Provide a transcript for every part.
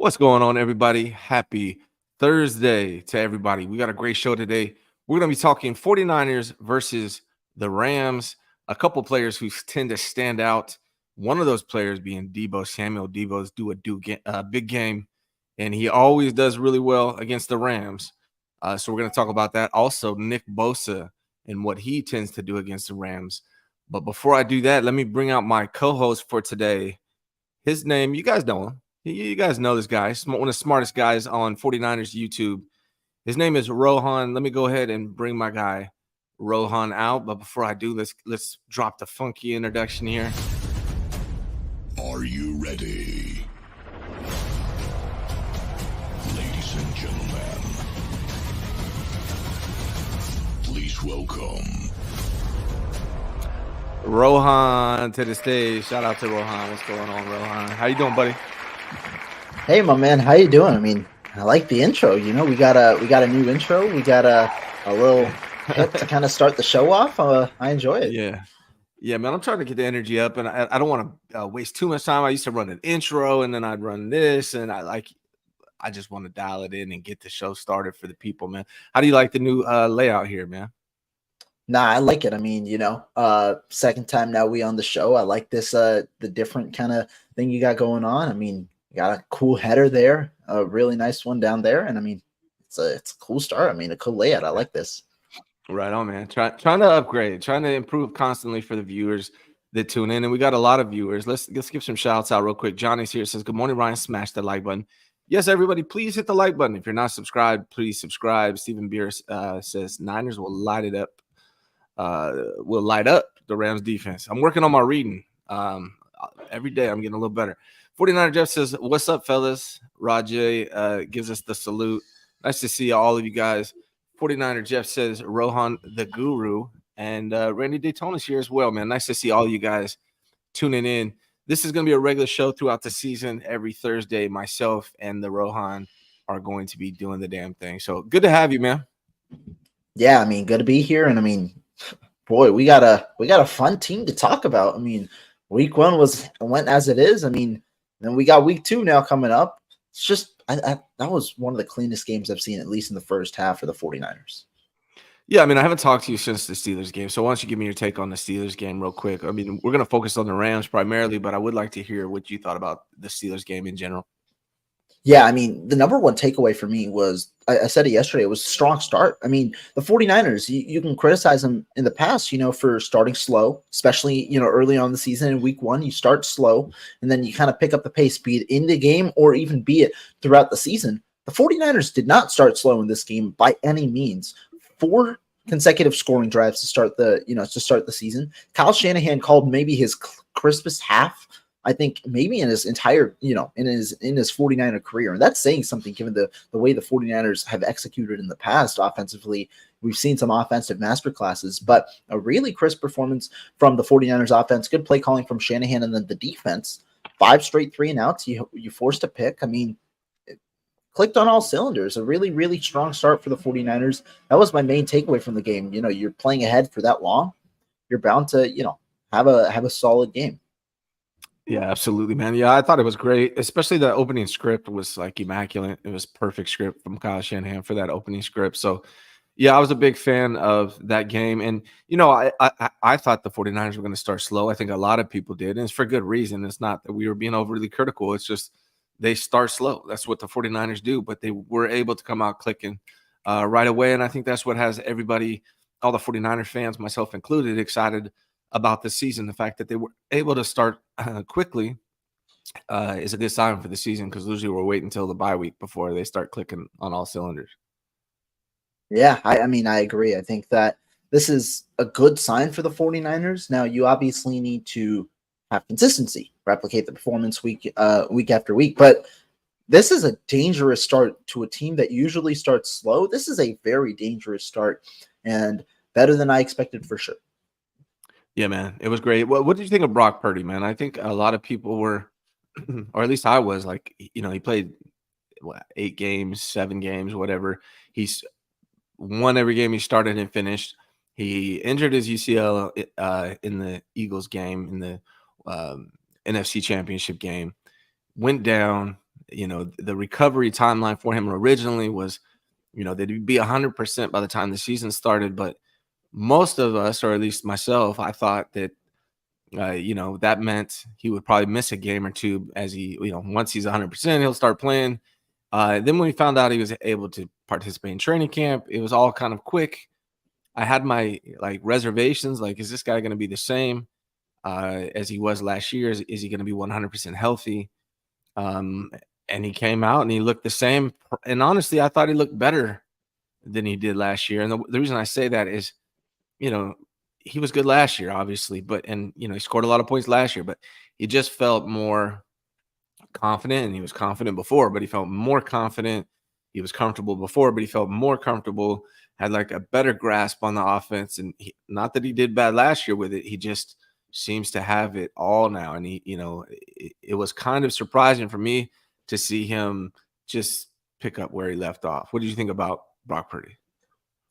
What's going on, everybody? Happy Thursday to everybody. We got a great show today. We're going to be talking 49ers versus the Rams. A couple players who tend to stand out. One of those players being Debo Samuel. Debo's big game, and he always does really well against the Rams. So we're going to talk about that. Also, Nick Bosa and what he tends to do against the Rams. But before I do that, let me bring out my co-host for today. His name, you guys know him. You guys know this guy. One of the smartest guys on 49ers YouTube. His name is Rohan. Let me go ahead and bring my guy Rohan out. But before I do, let's drop the funky introduction here. Are you ready? Ladies and gentlemen, please welcome Rohan to the stage. Shout out to Rohan. What's going on, Rohan? How you doing, buddy? Hey, my man, how you doing? I mean, I like the intro. You know, we got a new intro. We got a little hit to kind of start the show off. I enjoy it. Yeah, man. I'm trying to get the energy up, and I don't want to waste too much time. I used to run an intro, and then I'd run this, and I just want to dial it in and get the show started for the people, man. How do you like the new layout here, man? Nah, I like it. I mean, second time now we on the show. I like this the different kind of thing you got going on. I mean, you got a cool header there, a really nice one down there, and I mean, it's a cool start. I mean, a cool layout. I like this. Right on, man. Trying to upgrade, trying to improve constantly for the viewers that tune in, and we got a lot of viewers. Let's give some shouts out real quick. Johnny's here, says, "Good morning, Ryan. Smash the like button." Yes, everybody, please hit the like button. If you're not subscribed, please subscribe. Stephen Beer says Niners will light it up. Will light up the Rams defense. I'm working on my reading. Every day I'm getting a little better. 49er Jeff says, "What's up, fellas?" Rajay gives us the salute. Nice to see all of you guys. 49er Jeff says, "Rohan the Guru." And Randy Daytona's here as well, man. Nice to see all you guys tuning in. This is going to be a regular show throughout the season. Every Thursday, myself and the Rohan are going to be doing the damn thing. So good to have you, man. Yeah, I mean, good to be here. And I mean, boy, we got a fun team to talk about. I mean, week one went as it is. I mean, then we got week two now coming up. It's just that was one of the cleanest games I've seen, at least in the first half for the 49ers. Yeah, I mean, I haven't talked to you since the Steelers game. So why don't you give me your take on the Steelers game real quick? I mean, we're going to focus on the Rams primarily, but I would like to hear what you thought about the Steelers game in general. Yeah, I mean, the number one takeaway for me was, I said it yesterday, it was a strong start. I mean, the 49ers, you can criticize them in the past, for starting slow, especially, early on in the season in week one. You start slow, and then you kind of pick up the pace, be it in the game or even be it throughout the season. The 49ers did not start slow in this game by any means. 4 consecutive scoring drives to start the season. Kyle Shanahan called maybe his crispest half, I think, maybe in his entire, in his 49er career. And that's saying something given the way the 49ers have executed in the past offensively. We've seen some offensive masterclasses, but a really crisp performance from the 49ers offense. Good play calling from Shanahan, and then the defense. 5 straight 3-and-outs. You forced a pick. I mean, it clicked on all cylinders. A really, really strong start for the 49ers. That was my main takeaway from the game. You're playing ahead for that long. You're bound to, have a solid game. Yeah, absolutely, man. Yeah, I thought it was great, especially the opening script was like immaculate. It was perfect script from Kyle Shanahan for that opening script. So, yeah, I was a big fan of that game. And, I thought the 49ers were going to start slow. I think a lot of people did, and it's for good reason. It's not that we were being overly critical. It's just they start slow. That's what the 49ers do, but they were able to come out clicking right away. And I think that's what has everybody, all the 49er fans, myself included, excited about the season. The fact that they were able to start quickly is a good sign for the season, because usually we're waiting until the bye week before they start clicking on all cylinders. Yeah, I mean, I agree. I think that this is a good sign for the 49ers. Now, you obviously need to have consistency, replicate the performance week after week. But this is a dangerous start to a team that usually starts slow. This is a very dangerous start, and better than I expected for sure. Yeah, man, it was great. What did you think of Brock Purdy, man? I think a lot of people were, or at least I was, like, he played 8 games, 7 games, whatever. He's won every game he started and finished. He injured his UCL in the Eagles game, in the NFC Championship game. Went down, the recovery timeline for him originally was, that he'd be 100% by the time the season started. But most of us, or at least myself, I thought that, that meant he would probably miss a game or two as he, once he's 100%, he'll start playing. Then when we found out he was able to participate in training camp, it was all kind of quick. I had my reservations, like, is this guy going to be the same as he was last year? Is he going to be 100% healthy? And he came out and he looked the same. And honestly, I thought he looked better than he did last year. And the reason I say that is, he was good last year, obviously, he scored a lot of points last year, but he just felt more confident, and he was confident before, but he felt more confident. He was comfortable before, but he felt more comfortable, had like a better grasp on the offense. And not that he did bad last year with it. He just seems to have it all now. And it was kind of surprising for me to see him just pick up where he left off. What did you think about Brock Purdy?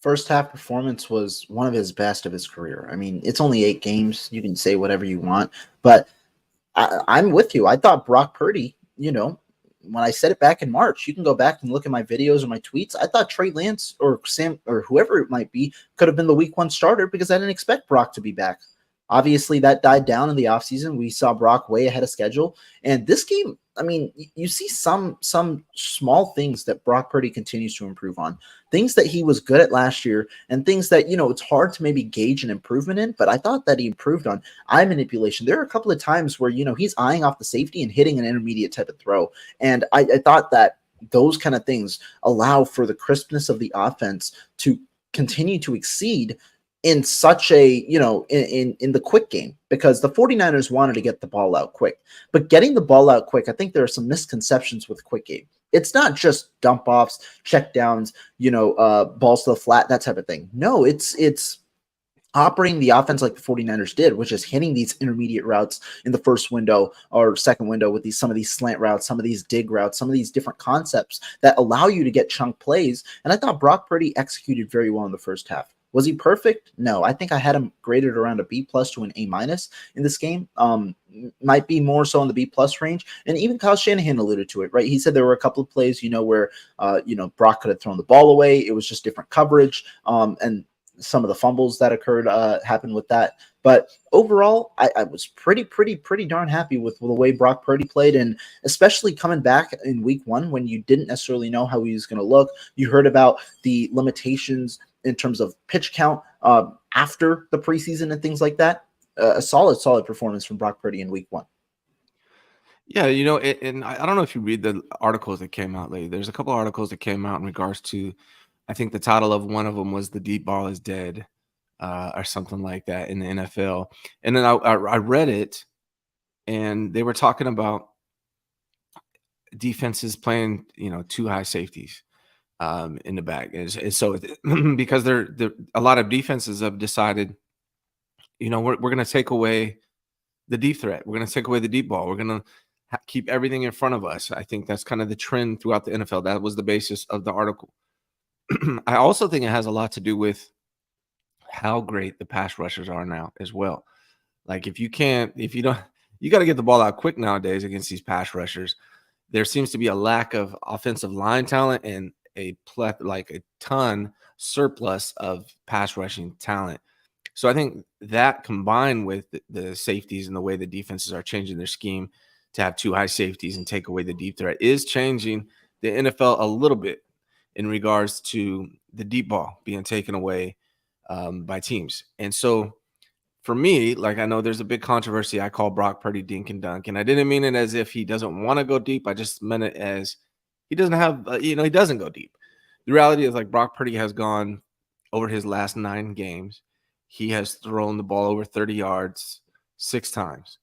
First half performance was one of his best of his career. I mean, it's only 8 games. You can say whatever you want, but I'm with you. I thought Brock Purdy, when I said it back in March, you can go back and look at my videos or my tweets. I thought Trey Lance or Sam or whoever it might be could have been the week 1 starter because I didn't expect Brock to be back. Obviously, that died down in the offseason. We saw Brock way ahead of schedule. And this game, I mean, you see some small things that Brock Purdy continues to improve on. Things that he was good at last year and things that, it's hard to maybe gauge an improvement in. But I thought that he improved on eye manipulation. There are a couple of times where, he's eyeing off the safety and hitting an intermediate type of throw. And I thought that those kind of things allow for the crispness of the offense to continue to exceed in such a, in the quick game, because the 49ers wanted to get the ball out quick. But getting the ball out quick, I think there are some misconceptions with quick game. It's not just dump offs, check downs, balls to the flat, that type of thing. No, it's operating the offense like the 49ers did, which is hitting these intermediate routes in the first window or second window with some of these slant routes, some of these dig routes, some of these different concepts that allow you to get chunk plays. And I thought Brock Purdy executed very well in the first half. Was he perfect? No. I think I had him graded around a B+ to an A- in this game. Might be more so in the B+ range. And even Kyle Shanahan alluded to it, right? He said there were a couple of plays, where Brock could have thrown the ball away. It was just different coverage. And some of the fumbles that occurred happened with that. But overall, I was pretty darn happy with the way Brock Purdy played, and especially coming back in week 1 when you didn't necessarily know how he was going to look. You heard about the limitations in terms of pitch count after the preseason and things like that. A solid performance from Brock Purdy in week 1. Yeah, and I don't know if you read the articles that came out lately. There's a couple of articles that came out in regards to, I think the title of one of them was "The Deep Ball is Dead," or something like that in the NFL. And then I read it, and they were talking about defenses playing, too high safeties in the back. And so because a lot of defenses have decided, we're going to take away the deep threat. We're going to take away the deep ball. We're going to keep everything in front of us. I think that's kind of the trend throughout the NFL. That was the basis of the article. I also think it has a lot to do with how great the pass rushers are now as well. Like you got to get the ball out quick nowadays against these pass rushers. There seems to be a lack of offensive line talent and a ton surplus of pass rushing talent. So I think that combined with the safeties and the way the defenses are changing their scheme to have 2 high safeties and take away the deep threat is changing the NFL a little bit in regards to the deep ball being taken away by teams. And so for me, I know there's a big controversy. I call Brock Purdy dink and dunk, and I didn't mean it as if he doesn't want to go deep. I just meant it as he doesn't have, he doesn't go deep. The reality is Brock Purdy has gone over his last 9 games. He has thrown the ball over 30 yards 6 times.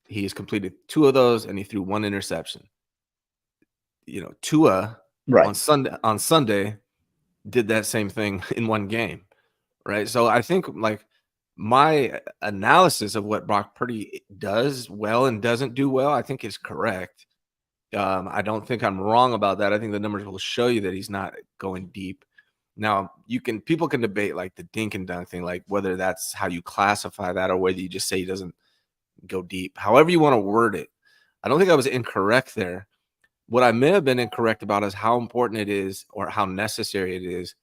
He has completed 2 of those, and he threw 1 interception. Tua on Sunday did that same thing in 1 game, right? So I think my analysis of what Brock Purdy does well and doesn't do well, I think is correct. I don't think I'm wrong about that. I think the numbers will show you that he's not going deep. Now, people can debate the dink and dunk thing, whether that's how you classify that or whether you just say he doesn't go deep. However you want to word it. I don't think I was incorrect there. What I may have been incorrect about is how important it is or how necessary it is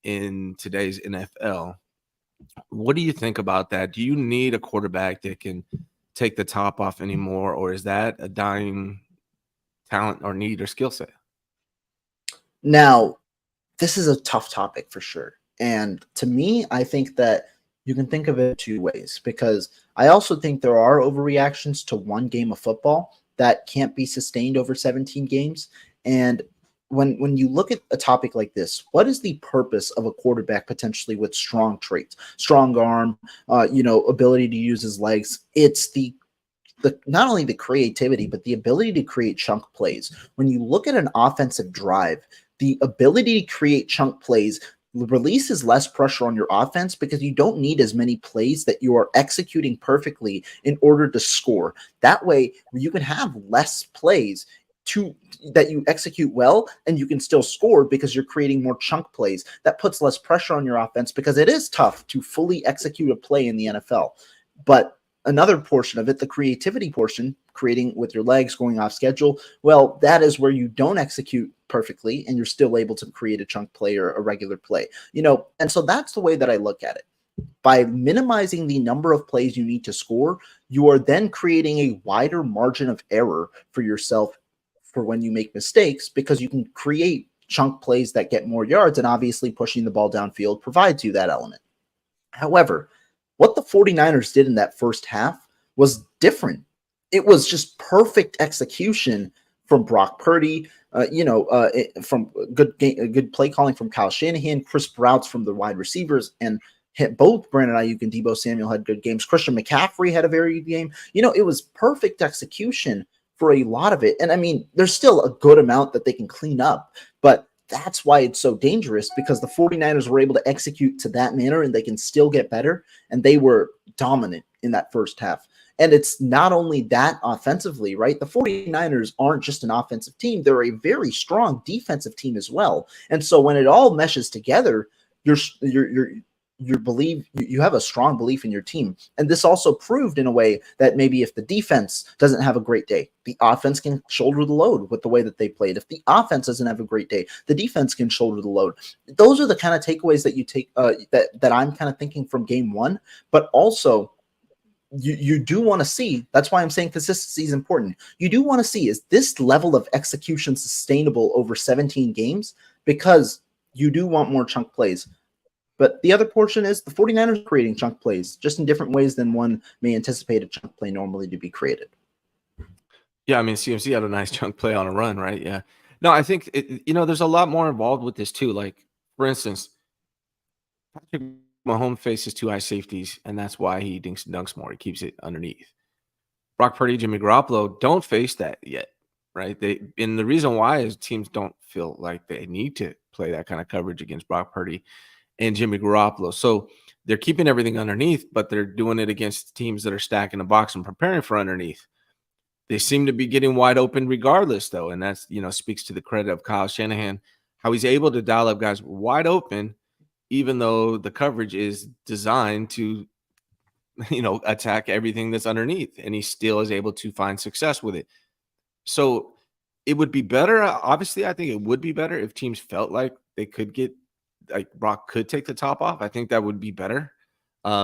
in today's NFL. What do you think about that? Do you need a quarterback that can take the top off anymore, or is that a dying talent or need or skill set? Now, this is a tough topic for sure. And to me, I think that you can think of it two ways, because I also think there are overreactions to one game of football that can't be sustained over 17 games. And when you look at a topic like this, what is the purpose of a quarterback potentially with strong traits, strong arm, ability to use his legs? It's the not only the creativity, but the ability to create chunk plays. When you look at an offensive drive, the ability to create chunk plays releases less pressure on your offense, because you don't need as many plays that you are executing perfectly in order to score. That way, you can have less plays that you execute well, and you can still score because you're creating more chunk plays. That puts less pressure on your offense, because it is tough to fully execute a play in the NFL. But another portion of it, the creativity portion, creating with your legs, going off schedule, well, that is where you don't execute perfectly and you're still able to create a chunk play or a regular play. And so that's the way that I look at it. By minimizing the number of plays you need to score, you are then creating a wider margin of error for yourself for when you make mistakes, because you can create chunk plays that get more yards, and obviously pushing the ball downfield provides you that element. However, what the 49ers did in that first half was different. It was just perfect execution from Brock Purdy, from good play calling from Kyle Shanahan, crisp routes from the wide receivers, and both Brandon Aiyuk and Deebo Samuel had good games. Christian McCaffrey had a very good game. It was perfect execution for a lot of it. And I mean, there's still a good amount that they can clean up, but that's why it's so dangerous, because the 49ers were able to execute to that manner and they can still get better. And they were dominant in that first half. And it's not only that offensively, right? The 49ers aren't just an offensive team. They're a very strong defensive team as well. And so when it all meshes together, you have a strong belief in your team. And this also proved in a way that maybe if the defense doesn't have a great day, the offense can shoulder the load with the way that they played. If the offense doesn't have a great day, the defense can shoulder the load. Those are the kind of takeaways that you take that I'm kind of thinking from game one. But also, you do want to see, that's why I'm saying consistency is important. You do want to see, is this level of execution sustainable over 17 games? Because you do want more chunk plays. But the other portion is the 49ers creating chunk plays, just in different ways than one may anticipate a chunk play normally to be created. Yeah, I mean, CMC had a nice chunk play on a run, right? Yeah. No, I think, there's a lot more involved with this too. Like, for instance, Patrick Mahomes faces two high safeties, and that's why he dinks and dunks more. He keeps it underneath. Brock Purdy, Jimmy Garoppolo don't face that yet, right? And the reason why is teams don't feel like they need to play that kind of coverage against Brock Purdy and Jimmy Garoppolo. So they're keeping everything underneath, but they're doing it against teams that are stacking the box and preparing for underneath. They seem to be getting wide open regardless, though, and that's, speaks to the credit of Kyle Shanahan, how he's able to dial up guys wide open, even though the coverage is designed to, attack everything that's underneath, and he still is able to find success with it. So it would be better. Obviously, I think it would be better if teams felt like they could get, like Brock could take the top off. I think that would be better,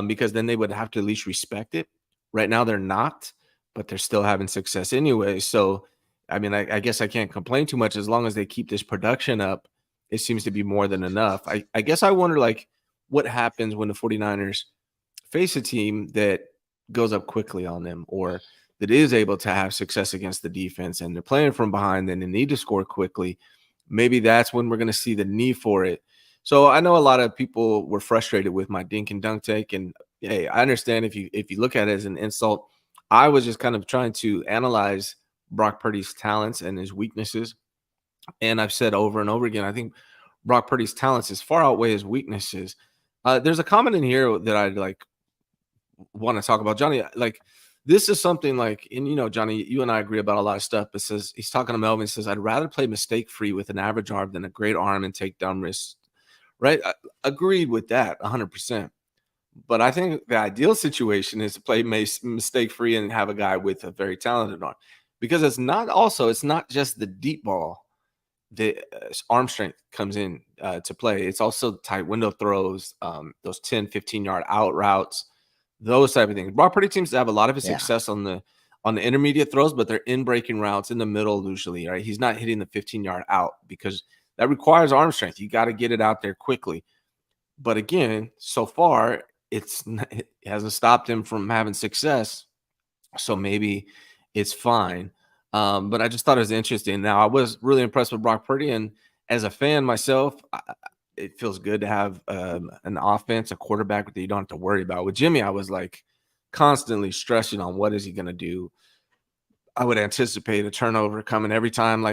because then they would have to at least respect it. Right now, they're not, but they're still having success anyway. So, I mean, I guess I can't complain too much as long as they keep this production up. It seems to be more than enough. I guess I wonder, like, what happens when the 49ers face a team that goes up quickly on them, or that is able to have success against the defense, and they're playing from behind and they need to score quickly. Maybe that's when we're going to see the need for it. So I know a lot of people were frustrated with my dink and dunk take, and hey, I understand if you look at it as an insult. I was just kind of trying to analyze Brock Purdy's talents and his weaknesses. And I've said over and over again, I think Brock Purdy's talents is far outweigh his weaknesses. There's a comment in here that I'd like want to talk about, Johnny. Like, this is something like, and Johnny, you and I agree about a lot of stuff. But says he's talking to Melvin. Says, I'd rather play mistake free with an average arm than a great arm and take dumb risks. Right? I agreed with that 100%. But I think the ideal situation is to play mistake free and have a guy with a very talented arm. because it's not just the deep ball. The arm strength comes in to play. It's also tight window throws, those 10, 15-yard out routes, those type of things. Brock Purdy seems to have a lot of his Yeah. success on the intermediate throws, but they're in breaking routes in the middle usually, right? He's not hitting the 15-yard out because that requires arm strength. You got to get it out there quickly. But again, so far, it hasn't stopped him from having success. So maybe it's fine. But I just thought it was interesting. Now, I was really impressed with Brock Purdy, and as a fan myself, it feels good to have an offense, a quarterback that you don't have to worry about. With Jimmy, I was like constantly stressing on what is he going to do. I would anticipate a turnover coming every time.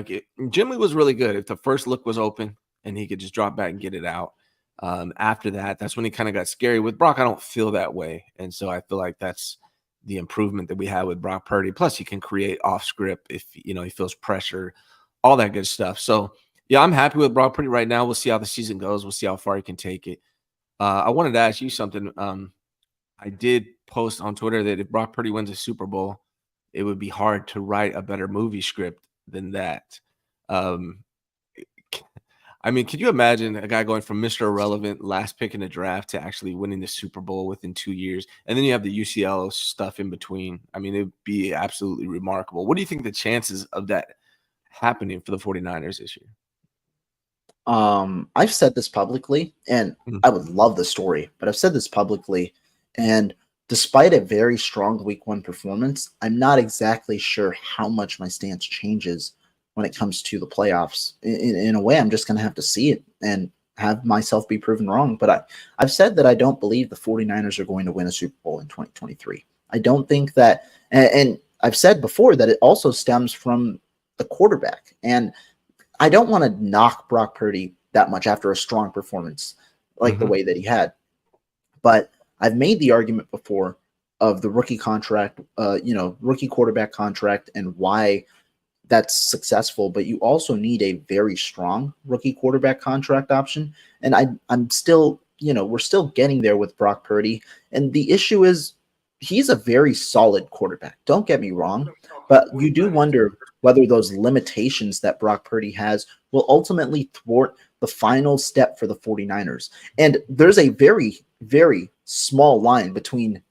Jimmy was really good. If the first look was open and he could just drop back and get it out. After that, that's when he kind of got scary. With Brock, I don't feel that way. And so I feel like that's the improvement that we had with Brock Purdy. Plus, he can create off script if he feels pressure, all that good stuff. So yeah, I'm happy with Brock Purdy right now. We'll see how the season goes. We'll see how far he can take it. I wanted to ask you something. I did post on Twitter that if Brock Purdy wins a Super Bowl, it would be hard to write a better movie script than that. I mean, could you imagine a guy going from Mr. Irrelevant, last pick in the draft, to actually winning the Super Bowl within 2 years? And then you have the UCL stuff in between. I mean, it'd be absolutely remarkable. What do you think the chances of that happening for the 49ers this year? I've said this publicly, and I would love the story, but I've said this publicly, and despite a very strong week 1 performance, I'm not exactly sure how much my stance changes when it comes to the playoffs. In a way, I'm just going to have to see it and have myself be proven wrong. But I've said that I don't believe the 49ers are going to win a Super Bowl in 2023. I don't think that, and I've said before that it also stems from the quarterback. And I don't want to knock Brock Purdy that much after a strong performance like the way that he had. But I've made the argument before of the rookie contract, rookie quarterback contract, and why that's successful. But you also need a very strong rookie quarterback contract option. And I'm still, we're still getting there with Brock Purdy. And the issue is he's a very solid quarterback. Don't get me wrong. But you do wonder whether those limitations that Brock Purdy has will ultimately thwart the final step for the 49ers. And there's a very, very small line between,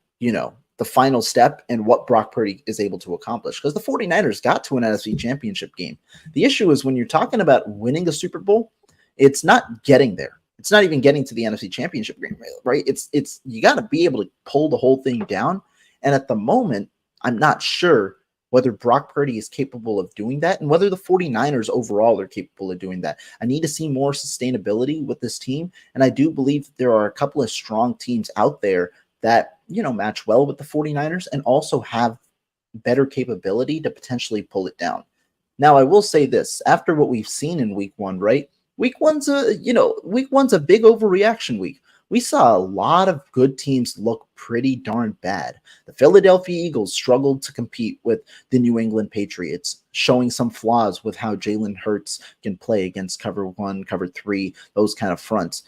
the final step and what Brock Purdy is able to accomplish, because the 49ers got to an NFC championship game. The issue is when you're talking about winning the Super Bowl, it's not getting there. It's not even getting to the NFC championship game, right? It's you got to be able to pull the whole thing down. And at the moment, I'm not sure whether Brock Purdy is capable of doing that and whether the 49ers overall are capable of doing that. I need to see more sustainability with this team. And I do believe that there are a couple of strong teams out there that, match well with the 49ers and also have better capability to potentially pull it down. Now, I will say this, after what we've seen in week 1, right? Week one's a big overreaction week. We saw a lot of good teams look pretty darn bad. The Philadelphia Eagles struggled to compete with the New England Patriots, showing some flaws with how Jalen Hurts can play against cover 1, cover 3, those kind of fronts.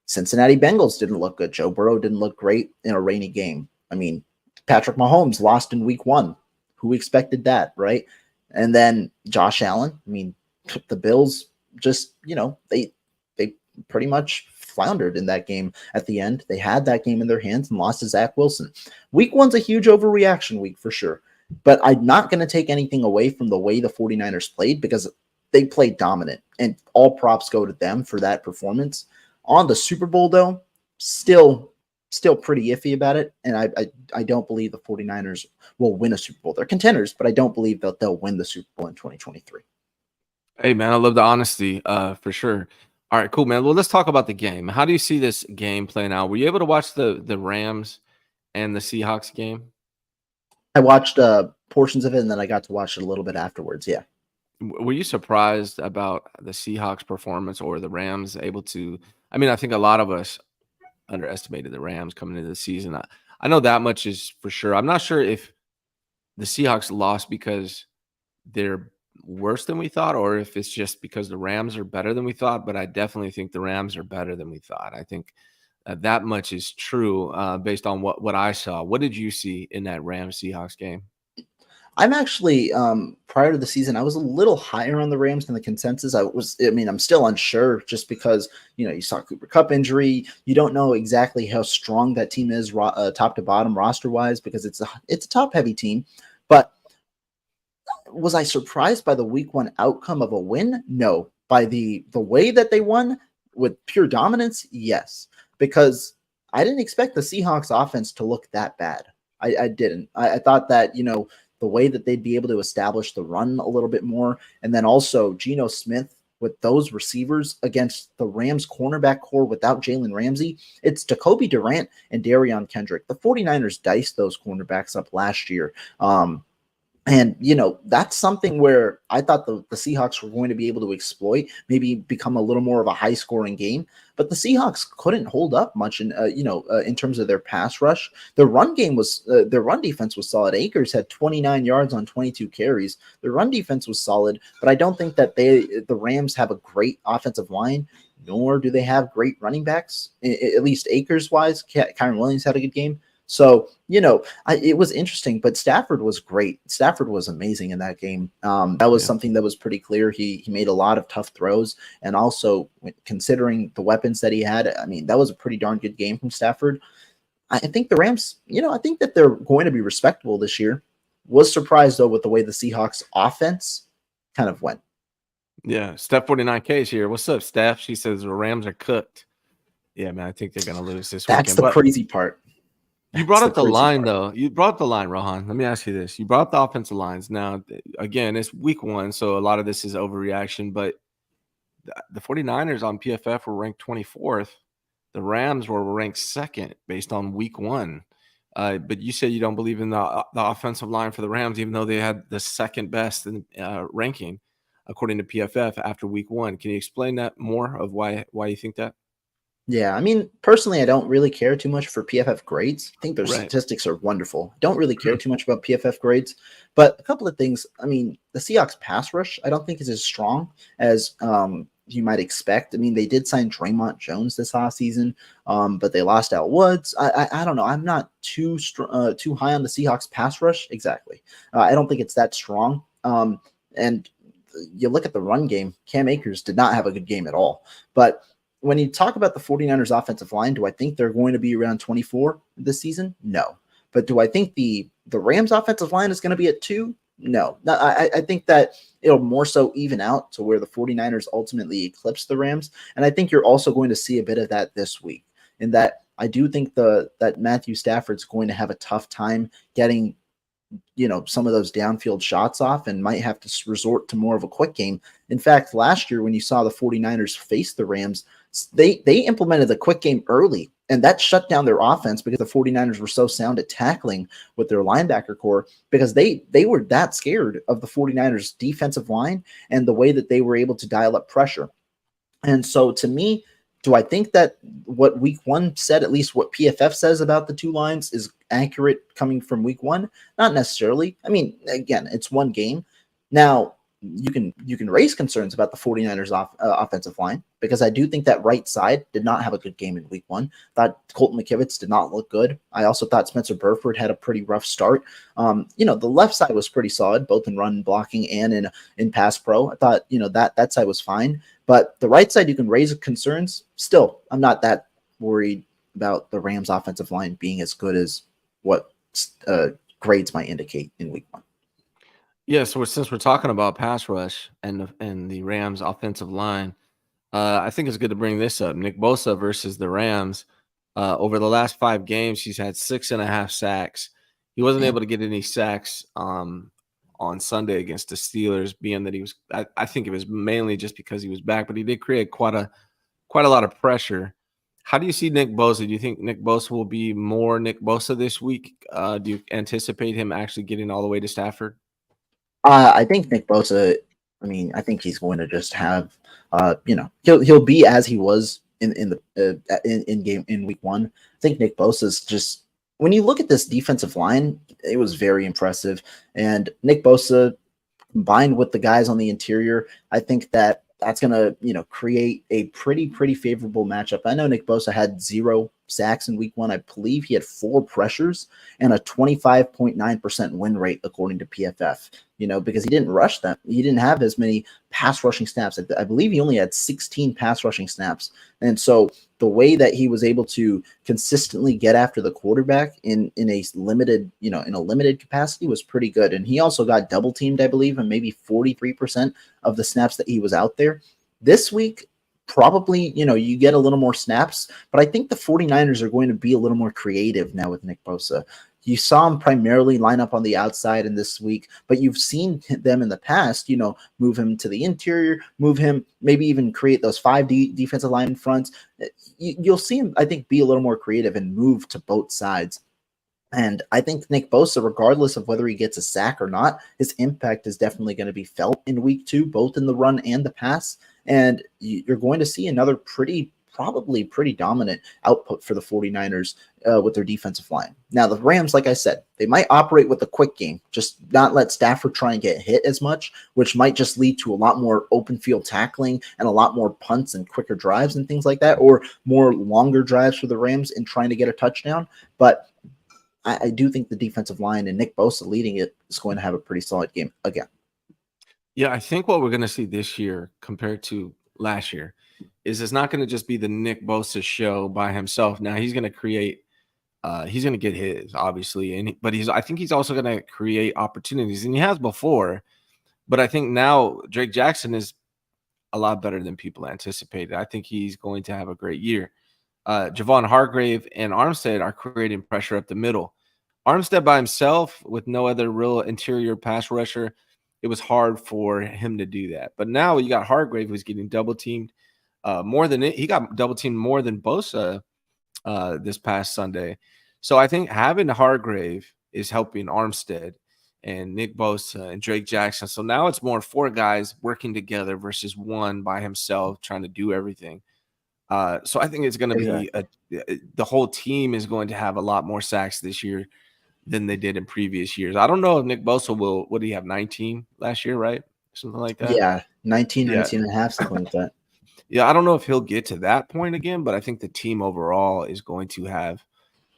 Cincinnati Bengals didn't look good. Joe Burrow didn't look great in a rainy game. I mean, Patrick Mahomes lost in week 1. Who expected that, right? And then Josh Allen, I mean, the Bills just, they pretty much floundered in that game at the end. They had that game in their hands and lost to Zach Wilson. Week 1's a huge overreaction week for sure. But I'm not going to take anything away from the way the 49ers played, because they played dominant, and all props go to them for that performance. On the Super Bowl, though, still pretty iffy about it, and I don't believe the 49ers will win a Super Bowl. They're contenders, but I don't believe that they'll win the Super Bowl in 2023. Hey, man, I love the honesty, for sure. All right, cool, man. Well, let's talk about the game. How do you see this game playing out? Were you able to watch the Rams and the Seahawks game? I watched portions of it, and then I got to watch it a little bit afterwards, yeah. Were you surprised about the Seahawks performance or the Rams able to – I mean, I think a lot of us underestimated the Rams coming into the season. I know that much is for sure. I'm not sure if the Seahawks lost because they're worse than we thought, or if it's just because the Rams are better than we thought, but I definitely think the Rams are better than we thought. I think that much is true based on what I saw. What did you see in that Rams-Seahawks game? I'm actually prior to the season, I was a little higher on the Rams than the consensus. I'm still unsure just because you saw Cooper Kupp injury. You don't know exactly how strong that team is top to bottom roster wise because it's a top heavy team. But was I surprised by the week 1 outcome of a win? No. By the way that they won with pure dominance, yes. Because I didn't expect the Seahawks offense to look that bad. I didn't. I thought that, the way that they'd be able to establish the run a little bit more. And then also Geno Smith with those receivers against the Rams cornerback core without Jalen Ramsey. It's Jacoby Durant and Darion Kendrick. The 49ers diced those cornerbacks up last year. And, that's something where I thought the Seahawks were going to be able to exploit, maybe become a little more of a high scoring game. But the Seahawks couldn't hold up much in terms of their pass rush. Their run defense was solid. Akers had 29 yards on 22 carries. Their run defense was solid, but I don't think that the Rams have a great offensive line, nor do they have great running backs, at least Akers wise. Kyron Williams had a good game. So, it was interesting, but Stafford was great. Stafford was amazing in that game. That was something that was pretty clear. He made a lot of tough throws, and also considering the weapons that he had, that was a pretty darn good game from Stafford. I think the Rams, I think that they're going to be respectable this year. Was surprised, though, with the way the Seahawks offense kind of went. Yeah, Steph 49K is here. What's up, Steph? She says the Rams are cooked. Yeah, man, I think they're going to lose this weekend. That's the crazy part. You brought up the line, though. You brought up the line, Rohan. Let me ask you this. You brought up the offensive lines. Now, again, it's week 1, so a lot of this is overreaction, but the 49ers on PFF were ranked 24th. The Rams were ranked 2nd based on week 1. But you said you don't believe in the offensive line for the Rams, even though they had the 2nd best in, ranking, according to PFF, after week 1. Can you explain that more of why you think that? Yeah, personally, I don't really care too much for PFF grades. I think their statistics are wonderful. Don't really care too much about PFF grades. But a couple of things, the Seahawks pass rush, I don't think is as strong as you might expect. They did sign Draymond Jones this offseason, but they lost Al Woods. I don't know. I'm not too high on the Seahawks pass rush. Exactly. I don't think it's that strong. And you look at the run game, Cam Akers did not have a good game at all. But when you talk about the 49ers offensive line, do I think they're going to be around 24 this season? No. But do I think the Rams offensive line is going to be at 2? No. I think that it'll more so even out to where the 49ers ultimately eclipse the Rams. And I think you're also going to see a bit of that this week, in that I do think that Matthew Stafford's going to have a tough time getting some of those downfield shots off and might have to resort to more of a quick game. In fact, last year when you saw the 49ers face the Rams, they implemented the quick game early, and that shut down their offense because the 49ers were so sound at tackling with their linebacker core, because they were that scared of the 49ers defensive line and the way that they were able to dial up pressure. And so to me, do I think that what week 1 said, at least what PFF says about the two lines, is accurate coming from week 1? Not necessarily. Again, it's one game. Now, you can raise concerns about the 49ers offensive line, because I do think that right side did not have a good game in week 1. Thought Colton McKivitz did not look good. I also thought Spencer Burford had a pretty rough start. The left side was pretty solid, both in run blocking and in pass pro. I thought, that side was fine. But the right side, you can raise concerns. Still, I'm not that worried about the Rams offensive line being as good as what grades might indicate in week 1. Yeah, so since we're talking about pass rush and the Rams offensive line, I think it's good to bring this up. Nick Bosa versus the Rams. Over the last 5 games, he's had 6.5 sacks. He wasn't able to get any sacks on Sunday against the Steelers, being that he was. I think it was mainly just because he was back, but he did create quite a lot of pressure. How do you see Nick Bosa? Do you think Nick Bosa will be more Nick Bosa this week? Do you anticipate him actually getting all the way to Stafford? I think Nick Bosa, I think he's going to just have, he'll be as he was in week 1. I think Nick Bosa's just, when you look at this defensive line, it was very impressive. And Nick Bosa combined with the guys on the interior, I think that's going to, create a pretty favorable matchup. I know Nick Bosa had 0 sacks in week 1. I believe he had 4 pressures and a 25.9% win rate, according to PFF, because he didn't rush them. He didn't have as many pass rushing snaps. I believe he only had 16 pass rushing snaps. And so the way that he was able to consistently get after the quarterback in a limited, in a limited capacity was pretty good. And he also got double teamed, I believe, and maybe 43% of the snaps that he was out there. This week, probably, you get a little more snaps, but I think the 49ers are going to be a little more creative now with Nick Bosa. You saw him primarily line up on the outside in this week, but you've seen them in the past, move him to the interior, move him, maybe even create those 5 defensive line fronts. You'll see him, I think, be a little more creative and move to both sides. And I think Nick Bosa, regardless of whether he gets a sack or not, his impact is definitely going to be felt in week 2, both in the run and the pass. And you're going to see another probably pretty dominant output for the 49ers with their defensive line. Now, the Rams, like I said, they might operate with a quick game, just not let Stafford try and get hit as much, which might just lead to a lot more open field tackling and a lot more punts and quicker drives and things like that, or more longer drives for the Rams in trying to get a touchdown. But I do think the defensive line and Nick Bosa leading it is going to have a pretty solid game again. Yeah, I think what we're going to see this year compared to last year is it's not going to just be the Nick Bosa show by himself. Now he's going to create, he's going to get his, obviously, but I think he's also going to create opportunities, and he has before. But I think now Drake Jackson is a lot better than people anticipated. I think he's going to have a great year. Javon Hargrave and Armstead are creating pressure up the middle. Armstead by himself with no other real interior pass rusher, it was hard for him to do that. But now you got Hargrave who's getting double teamed more than he got double teamed more than Bosa this past Sunday. So I think having Hargrave is helping Armstead and Nick Bosa and Drake Jackson. So now it's more 4 guys working together versus 1 by himself trying to do everything. So I think it's going to be the whole team is going to have a lot more sacks this year than they did in previous years. I don't know if Nick Bosa will. What did he have? 19 last year, right? Something like that. Yeah, 19 and a half, something like that. Yeah, I don't know if he'll get to that point again, but I think the team overall is going to have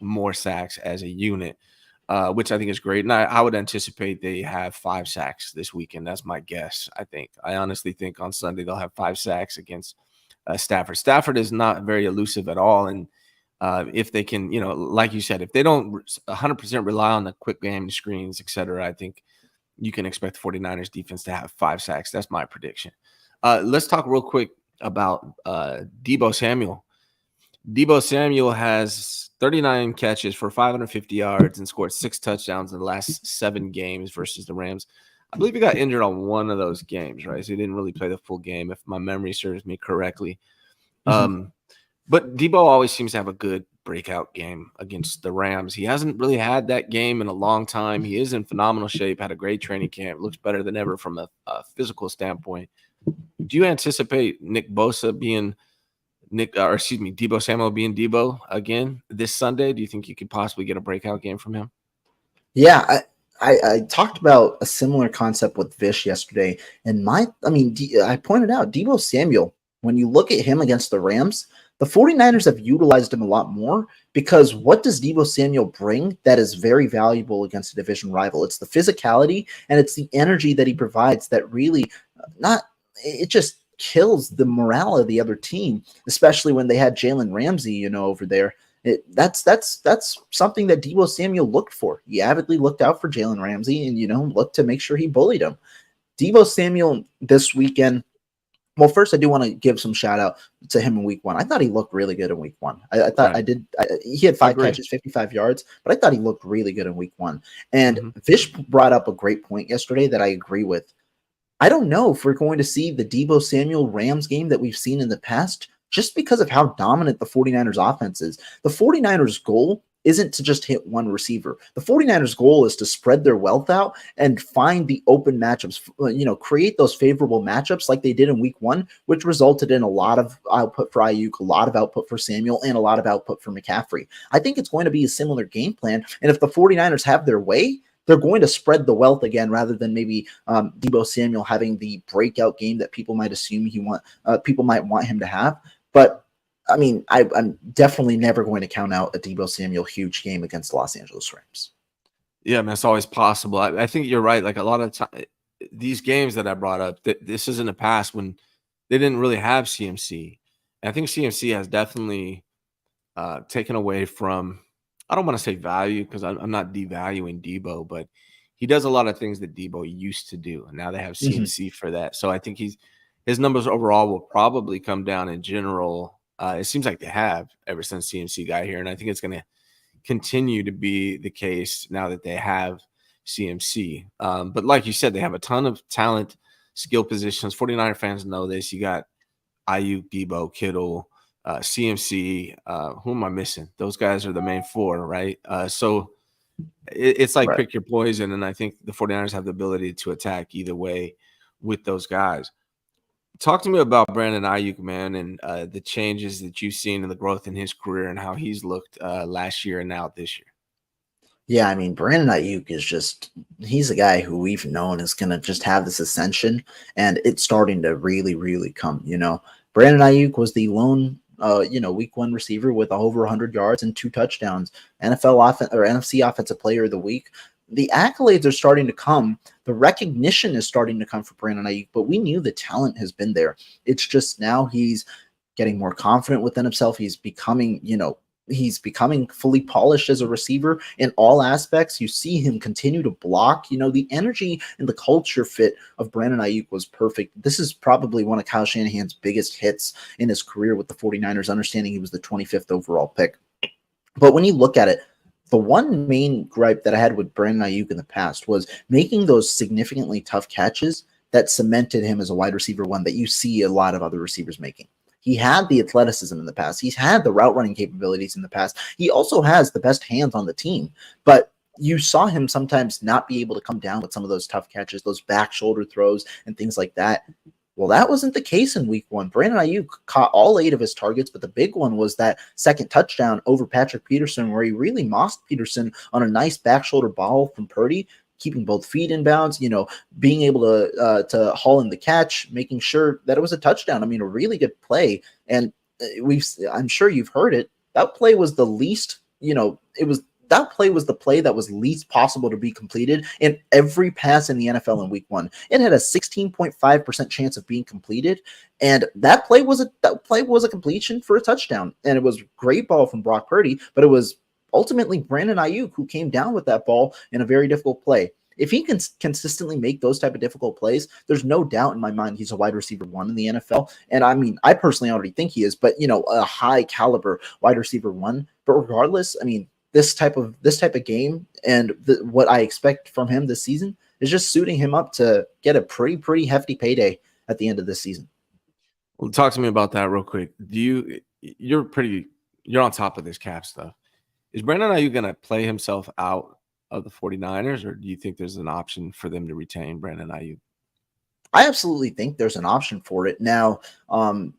more sacks as a unit, which I think is great. And I would anticipate they have 5 sacks this weekend. That's my guess. I honestly think on Sunday they'll have 5 sacks against Stafford. Stafford is not very elusive at all. And if they can, like you said, if they don't 100% rely on the quick game screens, et cetera, I think you can expect the 49ers defense to have 5 sacks. That's my prediction. Let's talk real quick about Deebo Samuel. Deebo Samuel has 39 catches for 550 yards and scored 6 touchdowns in the last 7 games versus the Rams. I believe he got injured on one of those games, right? So he didn't really play the full game, if my memory serves me correctly. But Deebo always seems to have a good breakout game against the Rams. He hasn't really had that game in a long time. He is in phenomenal shape, had a great training camp, looks better than ever from a physical standpoint. Do you anticipate Deebo Samuel being Deebo again this Sunday? Do you think you could possibly get a breakout game from him? Yeah, I talked about a similar concept with Vish yesterday, and I pointed out Deebo Samuel, when you look at him against the Rams, the 49ers have utilized him a lot more because what does Deebo Samuel bring that is very valuable against a division rival? It's the physicality and it's the energy that he provides that really it just kills the morale of the other team, especially when they had Jalen Ramsey, over there. That's something that Deebo Samuel looked for. He avidly looked out for Jalen Ramsey and, looked to make sure he bullied him. Deebo Samuel this weekend. Well, first, I do want to give some shout out to him in week 1. I thought he looked really good in week 1. I thought he had 5 catches, 55 yards, but I thought he looked really good in week 1. And Vish brought up a great point yesterday that I agree with. I don't know if we're going to see the Deebo Samuel Rams game that we've seen in the past just because of how dominant the 49ers offense is. The 49ers goal isn't to just hit one receiver. The 49ers goal is to spread their wealth out and find the open matchups, create those favorable matchups like they did in week 1, which resulted in a lot of output for Aiyuk, a lot of output for Samuel, and a lot of output for McCaffrey. I think it's going to be a similar game plan. And if the 49ers have their way, they're going to spread the wealth again rather than maybe Deebo Samuel having the breakout game that people might assume people might want him to have. But I mean, I'm definitely never going to count out a Deebo Samuel huge game against the Los Angeles Rams. Yeah, man, it's always possible. I think you're right. Like a lot of time, these games that I brought up, this is in the past when they didn't really have CMC. And I think CMC has definitely taken away from. I don't want to say value because I'm not devaluing Debo, but he does a lot of things that Debo used to do, and now they have Mhm. CMC for that. So I think his numbers overall will probably come down in general. It seems like they have ever since CMC got here, and I think it's going to continue to be the case now that they have CMC. But like you said, they have a ton of talent, skill positions. 49er fans know this. You got Aiyuk, Debo, Kittle, CMC. Who am I missing? Those guys are the main four, right? So it's like Right. pick your poison, and I think the 49ers have the ability to attack either way with those guys. Talk to me about Brandon Aiyuk, man, and the changes that you've seen in the growth in his career and how he's looked last year and now this year. Yeah, I mean, Brandon Aiyuk is he's a guy who we've known is going to just have this ascension, and it's starting to really, really come. Brandon Aiyuk was the lone, week one receiver with over 100 yards and 2 touchdowns, NFC Offensive Player of the Week. The accolades are starting to come. The recognition is starting to come for Brandon Aiyuk, but we knew the talent has been there. It's just now he's getting more confident within himself. He's becoming fully polished as a receiver in all aspects. You see him continue to block. The energy and the culture fit of Brandon Aiyuk was perfect. This is probably one of Kyle Shanahan's biggest hits in his career with the 49ers, understanding he was the 25th overall pick. But when you look at it, the one main gripe that I had with Brandon Aiyuk in the past was making those significantly tough catches that cemented him as a wide receiver one that you see a lot of other receivers making. He had the athleticism in the past. He's had the route running capabilities in the past. He also has the best hands on the team. But you saw him sometimes not be able to come down with some of those tough catches, those back shoulder throws and things like that. Well, that wasn't the case in week one. Brandon Aiyuk caught all 8 of his targets, but the big one was that second touchdown over Patrick Peterson, where he really mossed Peterson on a nice back shoulder ball from Purdy, keeping both feet in bounds, being able to haul in the catch, making sure that it was a touchdown. I mean, a really good play. And I'm sure you've heard it. That play was the least, that play was the play that was least possible to be completed in every pass in the NFL in week one. It had a 16.5% chance of being completed. And that play was a completion for a touchdown. And it was a great ball from Brock Purdy, but it was ultimately Brandon Aiyuk who came down with that ball in a very difficult play. If he can consistently make those type of difficult plays, there's no doubt in my mind he's a wide receiver one in the NFL. And I mean, I personally already think he is, but a high caliber wide receiver one. But regardless, I mean, this type of game and what I expect from him this season is just suiting him up to get a pretty hefty payday at the end of this season. Well, talk to me about that real quick. You're on top of this cap stuff. Is Brandon Aiyuk going to play himself out of the 49ers, or do you think there's an option for them to retain Brandon Aiyuk? I absolutely think there's an option for it. Now,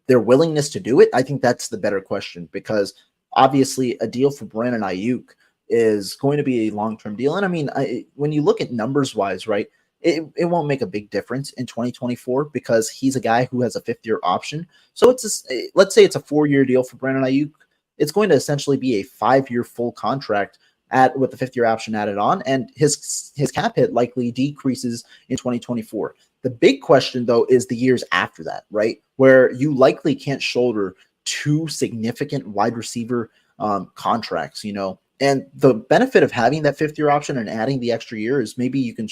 their willingness to do it, I think that's the better question, because obviously a deal for Brandon Aiyuk is going to be a long-term deal. And I mean, when you look at numbers-wise, right, it won't make a big difference in 2024 because he's a guy who has a 5th-year option. So let's say it's a 4-year deal for Brandon Aiyuk. It's going to essentially be a 5-year full contract with the 5th-year option added on, and his cap hit likely decreases in 2024. The big question, though, is the years after that, right, where you likely can't shoulder 2 significant wide receiver contracts, And the benefit of having that 5th-year option and adding the extra year is maybe you can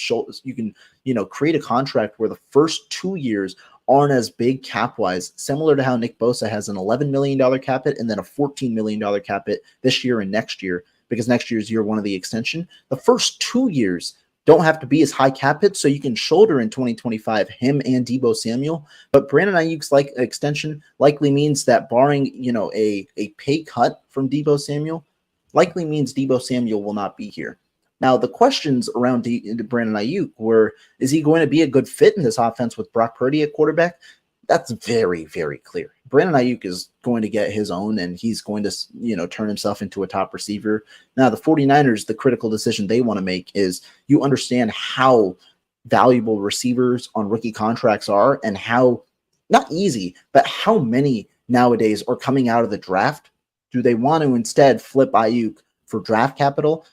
create a contract where the first 2 years aren't as big cap-wise, similar to how Nick Bosa has an $11 million cap hit and then a $14 million cap hit this year and next year, because next year's year one of the extension. The first 2 years don't have to be as high cap hit, so you can shoulder in 2025 him and Deebo Samuel. But Brandon Aiyuk's extension likely means that barring a pay cut from Deebo Samuel, likely means Deebo Samuel will not be here. Now, the questions around Brandon Aiyuk were, is he going to be a good fit in this offense with Brock Purdy at quarterback? That's very, very clear. Brandon Aiyuk is going to get his own, and he's going to, turn himself into a top receiver. Now, the 49ers, the critical decision they want to make is you understand how valuable receivers on rookie contracts are and how, not easy, but how many nowadays are coming out of the draft. Do they want to instead flip Aiyuk for draft capital,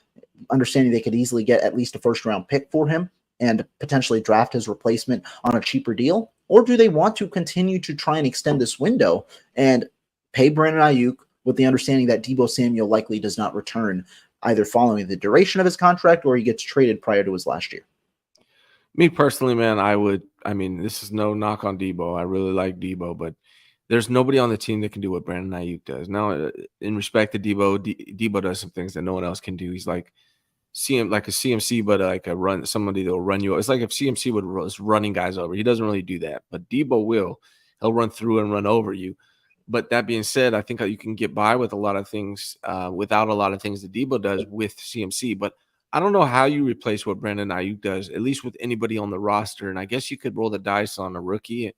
understanding they could easily get at least a first-round pick for him and potentially draft his replacement on a cheaper deal? Or do they want to continue to try and extend this window and pay Brandon Aiyuk with the understanding that Deebo Samuel likely does not return either following the duration of his contract or he gets traded prior to his last year? Me personally, man, I mean, this is no knock on Deebo. I really like Deebo, but there's nobody on the team that can do what Brandon Aiyuk does. Now, in respect to Deebo, Deebo does some things that no one else can do. He's like like a CMC, but like a run, somebody that'll run you. It's like if CMC was running guys over. He doesn't really do that, but Deebo will. He'll run through and run over you. But that being said, I think you can get by with a lot of things without a lot of things that Deebo does with CMC. But I don't know how you replace what Brandon Aiyuk does, at least with anybody on the roster. And I guess you could roll the dice on a rookie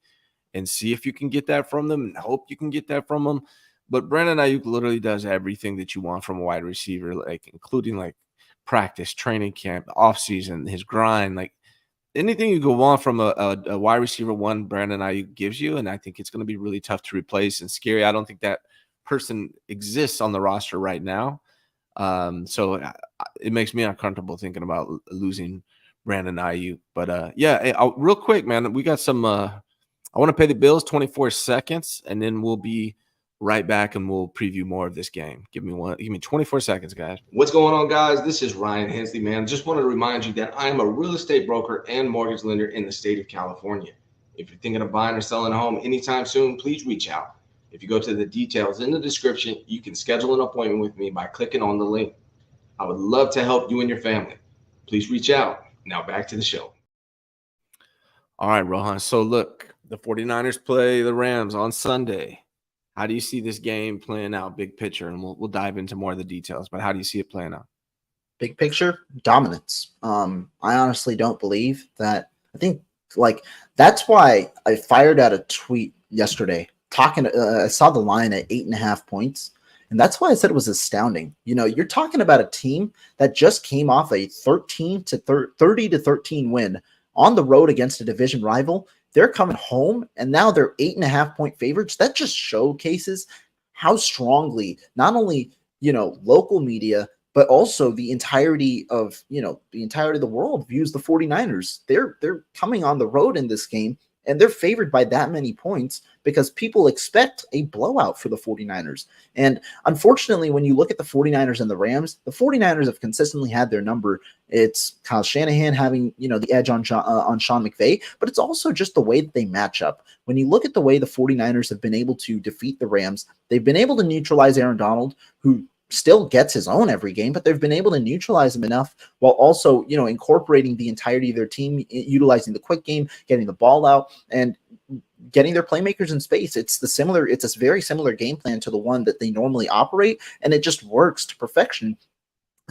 and see if you can get that from them and hope you can get that from them. But Brandon Aiyuk literally does everything that you want from a wide receiver, like including like practice, training camp, offseason, his grind, like anything you could want from a wide receiver one, Brandon Aiyuk gives you. And I think it's going to be really tough to replace and scary. I don't think that person exists on the roster right now. So it makes me uncomfortable thinking about losing Brandon Aiyuk. But real quick, man, we got some. I want to pay the bills. 24 seconds, and then we'll be right back and we'll preview more of this game. Give me 24 seconds, guys. What's going on, guys? This is Ryan Hensley, man. Just want to remind you that I am a real estate broker and mortgage lender in the state of California. If you're thinking of buying or selling a home anytime soon, please reach out. If you go to the details in the description, you can schedule an appointment with me by clicking on the link. I would love to help you and your family. Please reach out. Now back to the show. All right, Rohan. So look, the 49ers play the Rams on Sunday. How do you see this game playing out, big picture? And we'll dive into more of the details, but how do you see it playing out? Big picture, dominance. I honestly don't believe that. I think that's why I fired out a tweet yesterday I saw the line at 8.5 points. And that's why I said it was astounding. You know, you're talking about a team that just came off a 30-13 win on the road against a division rival. They're coming home, and now they're 8.5-point favorites. That just showcases how strongly not only, local media, but also the entirety of the world views the 49ers. They're coming on the road in this game, and they're favored by that many points because people expect a blowout for the 49ers. And unfortunately, when you look at the 49ers and the Rams, the 49ers have consistently had their number. It's Kyle Shanahan having, the edge on Sean McVay, but it's also just the way that they match up. When you look at the way the 49ers have been able to defeat the Rams, they've been able to neutralize Aaron Donald, who still gets his own every game, but they've been able to neutralize him enough while also, incorporating the entirety of their team, utilizing the quick game, getting the ball out, and getting their playmakers in space. It's a very similar game plan to the one that they normally operate, and it just works to perfection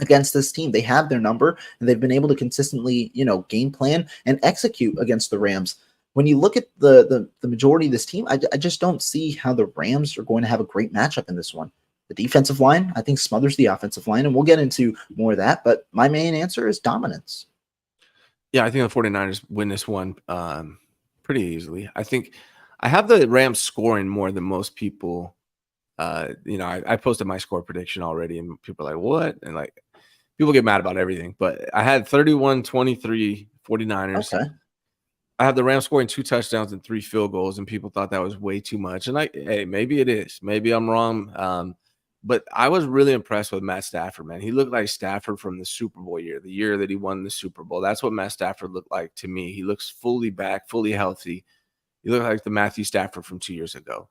against this team. They have their number, and they've been able to consistently, game plan and execute against the Rams. When you look at the majority of this team, I just don't see how the Rams are going to have a great matchup in this one. The defensive line, I think, smothers the offensive line, and we'll get into more of that, but my main answer is dominance. Yeah, I think the 49ers win this one pretty easily. I think I have the Rams scoring more than most people. I posted my score prediction already, and people are like, what? And people get mad about everything, but I had 31-23 49ers. Okay. I have the Rams scoring 2 touchdowns and 3 field goals, and people thought that was way too much. And hey, maybe it is. Maybe I'm wrong. But I was really impressed with Matt Stafford, man. He looked like Stafford from the Super Bowl year, the year that he won the Super Bowl. That's what Matt Stafford looked like to me. He looks fully back, fully healthy. He looked like the Matthew Stafford from 2 years ago.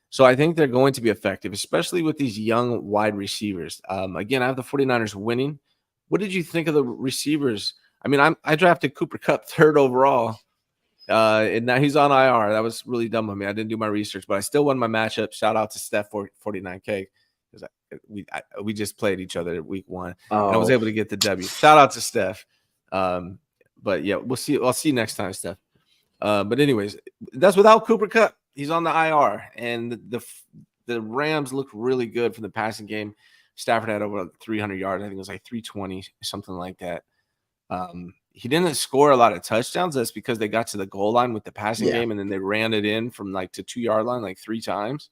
So I think they're going to be effective, especially with these young wide receivers. Again, I have the 49ers winning. What did you think of the receivers? I mean, I drafted Cooper Kupp 3rd overall, and now he's on IR. That was really dumb of me. I didn't do my research, but I still won my matchup. Shout out to Steph 49K. We just played each other at week 1. And I was able to get the W. Shout out to Steph. But yeah, we'll see. I'll see you next time, Steph. But anyways, that's without Cooper Kupp. He's on the IR, and the Rams look really good from the passing game. Stafford had over 300 yards. I think it was like 320, something like that. He didn't score a lot of touchdowns. That's because they got to the goal line with the passing game, and then they ran it in from to 2-yard line 3 times.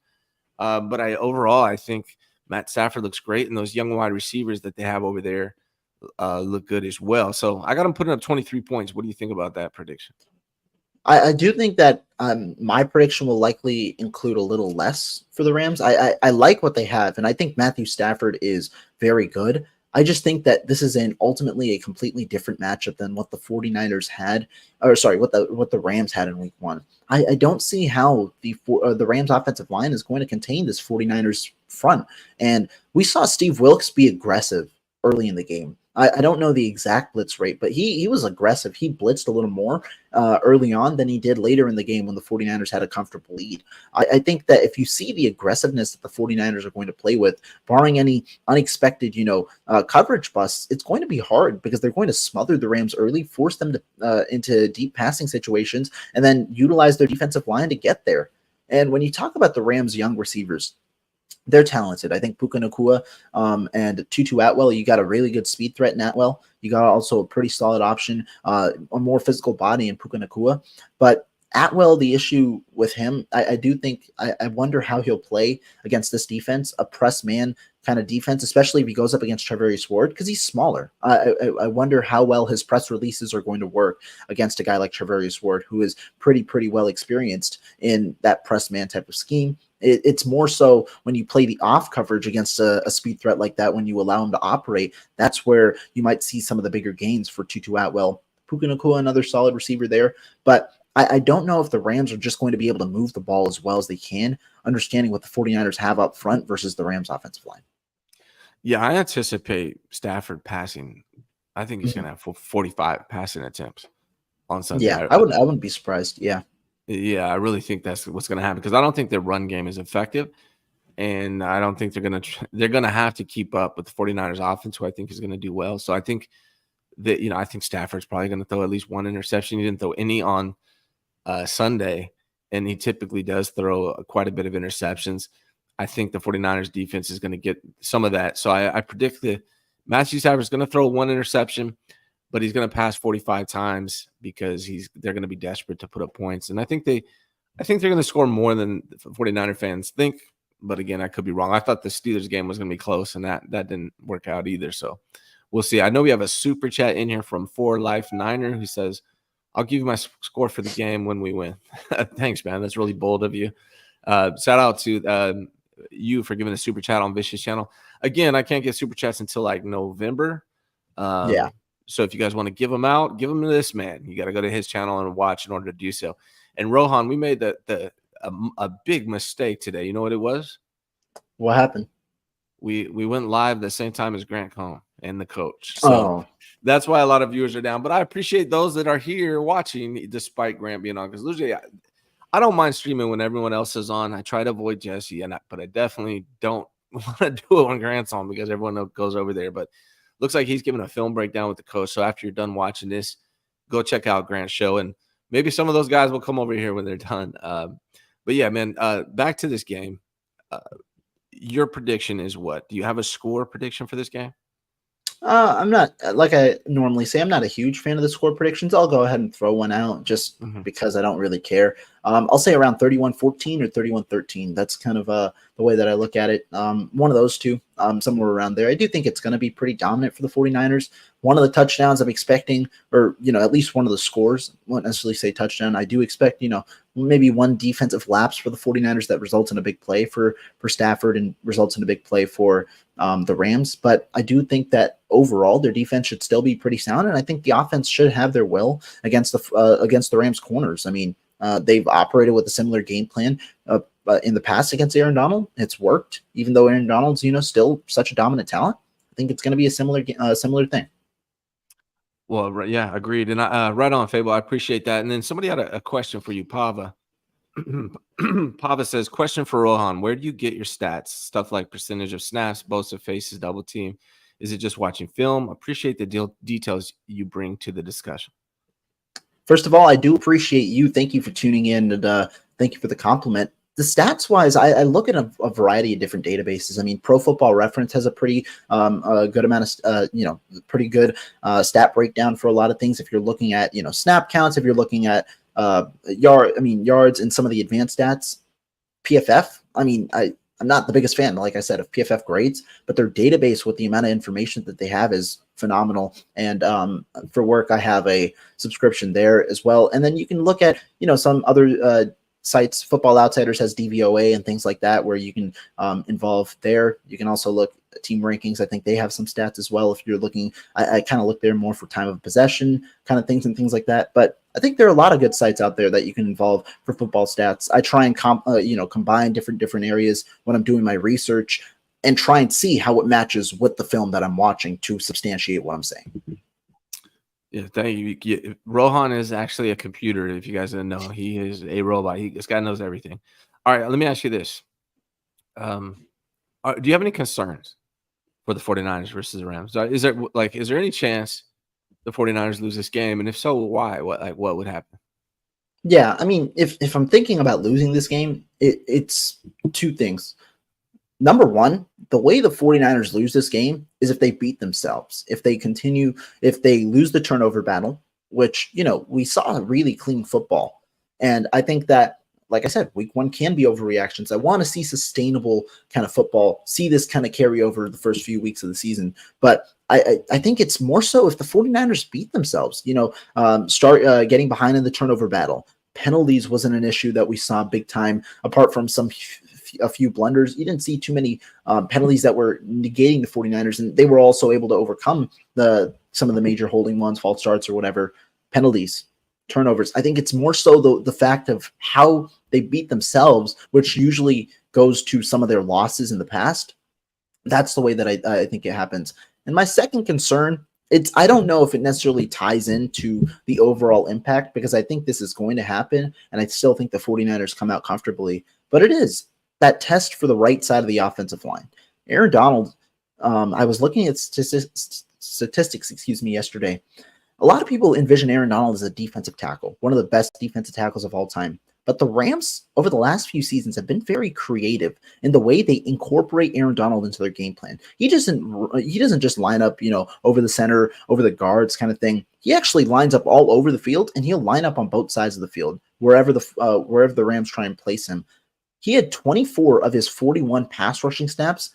But overall, I think Matt Stafford looks great, and those young wide receivers that they have over there look good as well. So I got them putting up 23 points. What do you think about that prediction? I do think that my prediction will likely include a little less for the Rams. I like what they have, and I think Matthew Stafford is very good. I just think that this is ultimately a completely different matchup than what the 49ers had, or sorry, what the Rams had in week 1. I don't see how the Rams offensive line is going to contain this 49ers front. And we saw Steve Wilkes be aggressive early in the game. I don't know the exact blitz rate, but he was aggressive. He blitzed a little more early on than he did later in the game when the 49ers had a comfortable lead. I think that if you see the aggressiveness that the 49ers are going to play with, barring any unexpected, coverage busts, it's going to be hard because they're going to smother the Rams early, force them to into deep passing situations, and then utilize their defensive line to get there. And when you talk about the Rams' young receivers, they're talented. I think Puka Nacua and Tutu Atwell, you got a really good speed threat in Atwell. You got also a pretty solid option, a more physical body in Puka Nacua. But Atwell, the issue with him, I do think, I wonder how he'll play against this defense, a press man kind of defense, especially if he goes up against Charvarius Ward, because he's smaller. I wonder how well his press releases are going to work against a guy like Charvarius Ward, who is pretty well experienced in that press man type of scheme. It's more so when you play the off coverage against a speed threat like that, when you allow him to operate, that's where you might see some of the bigger gains for Tutu Atwell. Puka Nacua, another solid receiver there. But I don't know if the Rams are just going to be able to move the ball as well as they can, understanding what the 49ers have up front versus the Rams offensive line. Yeah, I anticipate Stafford passing. I think he's going to have 45 passing attempts on Sunday. Yeah, I wouldn't be surprised. Yeah. Yeah, I really think that's what's going to happen because I don't think their run game is effective, and I don't think they're going to have to keep up with the 49ers offense, who I think is going to do well. So I think that I think Stafford's probably going to throw at least one interception. He didn't throw any on Sunday, and he typically does throw quite a bit of interceptions. I think the 49ers defense is going to get some of that. So I predict that Matthew Stafford's going to throw one interception, but he's going to pass 45 times because they're going to be desperate to put up points. And I think they're going to score more than 49er fans think. But again, I could be wrong. I thought the Steelers game was going to be close, and that didn't work out either. So we'll see. I know we have a super chat in here from 4Life Niner who says, "I'll give you my score for the game when we win." Thanks, man. That's really bold of you. Shout out to you for giving a super chat on Vicious Channel. Again, I can't get super chats until like November. Yeah. So if you guys want to give them out, give them to this man. You got to go to his channel and watch in order to do so. And Rohan, we made a big mistake today. You know what it was? What happened? We went live the same time as Grant Cohn and the coach. So that's why a lot of viewers are down. But I appreciate those that are here watching despite Grant being on. Because usually I don't mind streaming when everyone else is on. I try to avoid Jesse, but I definitely don't want to do it when Grant's on because everyone goes over there. But looks like he's giving a film breakdown with the coach. So after you're done watching this, go check out Grant's show. And maybe some of those guys will come over here when they're done. But yeah, man, back to this game. Your prediction is what? Do you have a score prediction for this game? I'm not, like I normally say, I'm not a huge fan of the score predictions. I'll go ahead and throw one out just because I don't really care. I'll say around 31-14 or 31-13. That's kind of the way that I look at it. One of those two, somewhere around there. I do think it's going to be pretty dominant for the 49ers. One of the touchdowns I'm expecting, or, at least one of the scores, I won't necessarily say touchdown. I do expect, maybe one defensive lapse for the 49ers that results in a big play for Stafford and results in a big play for the Rams. But I do think that overall their defense should still be pretty sound, and I think the offense should have their will against the Rams corners. I mean, they've operated with a similar game plan in the past against Aaron Donald. It's worked, even though Aaron Donald's still such a dominant talent. I think it's going to be a similar thing. Well, yeah, agreed. And right on, Fable. I appreciate that. And then somebody had a question for you, Pava. Pava says, question for Rohan. Where do you get your stats? Stuff like percentage of snaps, Bosa faces, double team. Is it just watching film? Appreciate the details you bring to the discussion. First of all, I do appreciate you. Thank you for tuning in, and thank you for the compliment. The stats wise, I look at a variety of different databases. I mean, Pro Football Reference has a pretty good amount of, pretty good stat breakdown for a lot of things. If you're looking at, snap counts, if you're looking at yards and some of the advanced stats, PFF. I mean, I'm not the biggest fan, like I said, of PFF grades, but their database with the amount of information that they have is phenomenal. And for work, I have a subscription there as well. And then you can look at, some other sites. Football Outsiders has DVOA and things like that, where you can involve there. You can also look at team rankings. I think they have some stats as well. If you're looking, I kind of look there more for time of possession kind of things and things like that. But I think there are a lot of good sites out there that you can involve for football stats. I try and combine different areas when I'm doing my research and try and see how it matches with the film that I'm watching to substantiate what I'm saying. Yeah, thank you. Yeah, Rohan is actually a computer. If you guys didn't know, he is a robot. This guy knows everything. All right, let me ask you this. Do you have any concerns for the 49ers versus the Rams? Is there any chance the 49ers lose this game? And if so, why? What would happen? Yeah, I mean, if I'm thinking about losing this game, it's two things. Number one, the way the 49ers lose this game is if they beat themselves. If they lose the turnover battle, which, we saw a really clean football. And I think that, like I said, week one can be overreactions. I want to see sustainable kind of football, see this kind of carry over the first few weeks of the season. But I think it's more so if the 49ers beat themselves, start getting behind in the turnover battle. Penalties wasn't an issue that we saw big time, apart from a few blunders. You didn't see too many penalties that were negating the 49ers, and they were also able to overcome some of the major holding ones, false starts or whatever, penalties, turnovers. I think it's more so the fact of how they beat themselves, which usually goes to some of their losses in the past. That's the way that I think it happens. And my second concern, I don't know if it necessarily ties into the overall impact, because I think this is going to happen, and I still think the 49ers come out comfortably, but it is that test for the right side of the offensive line. Aaron Donald, I was looking at statistics, yesterday. A lot of people envision Aaron Donald as a defensive tackle, one of the best defensive tackles of all time. But the Rams, over the last few seasons, have been very creative in the way they incorporate Aaron Donald into their game plan. He doesn't just line up, over the center, over the guards kind of thing. He actually lines up all over the field, and he'll line up on both sides of the field, wherever the Rams try and place him. He had 24 of his 41 pass rushing snaps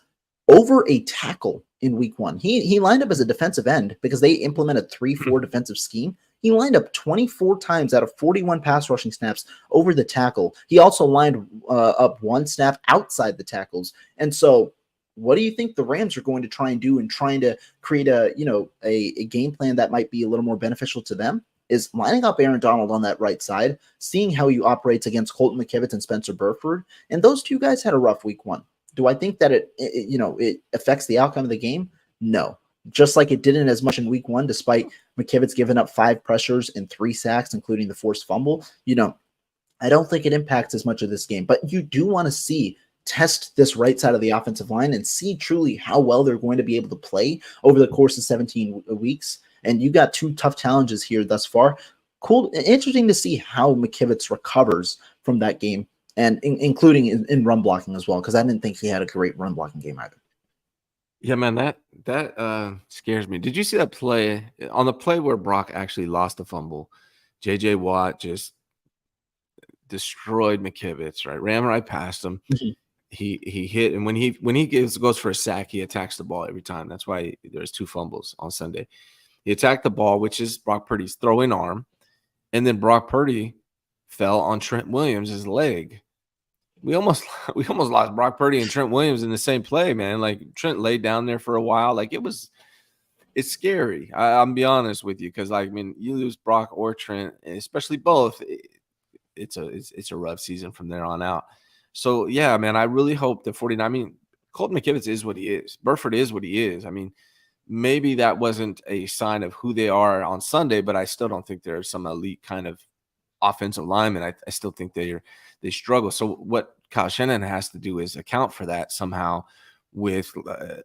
over a tackle in week one. He lined up as a defensive end because they implemented 3-4 defensive scheme. He lined up 24 times out of 41 pass rushing snaps over the tackle. He also lined up one snap outside the tackles. And so what do you think the Rams are going to try and do in trying to create a game plan that might be a little more beneficial to them? Is lining up Aaron Donald on that right side, seeing how he operates against Colton McKivitz and Spencer Burford. And those two guys had a rough week one. Do I think that it affects the outcome of the game? No. Just like it didn't as much in week one, despite McKivitz giving up 5 pressures and 3 sacks, including the forced fumble. I don't think it impacts as much of this game. But you do want to test this right side of the offensive line and see truly how well they're going to be able to play over the course of 17 weeks. And you got 2 tough challenges here thus far. Cool. Interesting to see how McKivitz recovers from that game, and including in run blocking as well, because I didn't think he had a great run blocking game either. Yeah, man, that scares me. Did you see that play? On the play where Brock actually lost the fumble, J.J. Watt just destroyed McKivitz, right? Ran right past him. Mm-hmm. He hit, and when he goes for a sack, he attacks the ball every time. That's why there's 2 fumbles on Sunday. He attacked the ball, which is Brock Purdy's throwing arm, and then Brock Purdy fell on Trent Williams' leg. We almost lost Brock Purdy and Trent Williams in the same play, man. Like, Trent laid down there for a while. Like, it's scary. I'm be honest with you, because you lose Brock or Trent, especially both. It's a rough season from there on out. So yeah, man, I really hope the 49. Colton McKivitz is what he is. Burford is what he is. Maybe that wasn't a sign of who they are on Sunday, but I still don't think they're some elite kind of offensive lineman. I still think they struggle. So what Kyle Shanahan has to do is account for that somehow with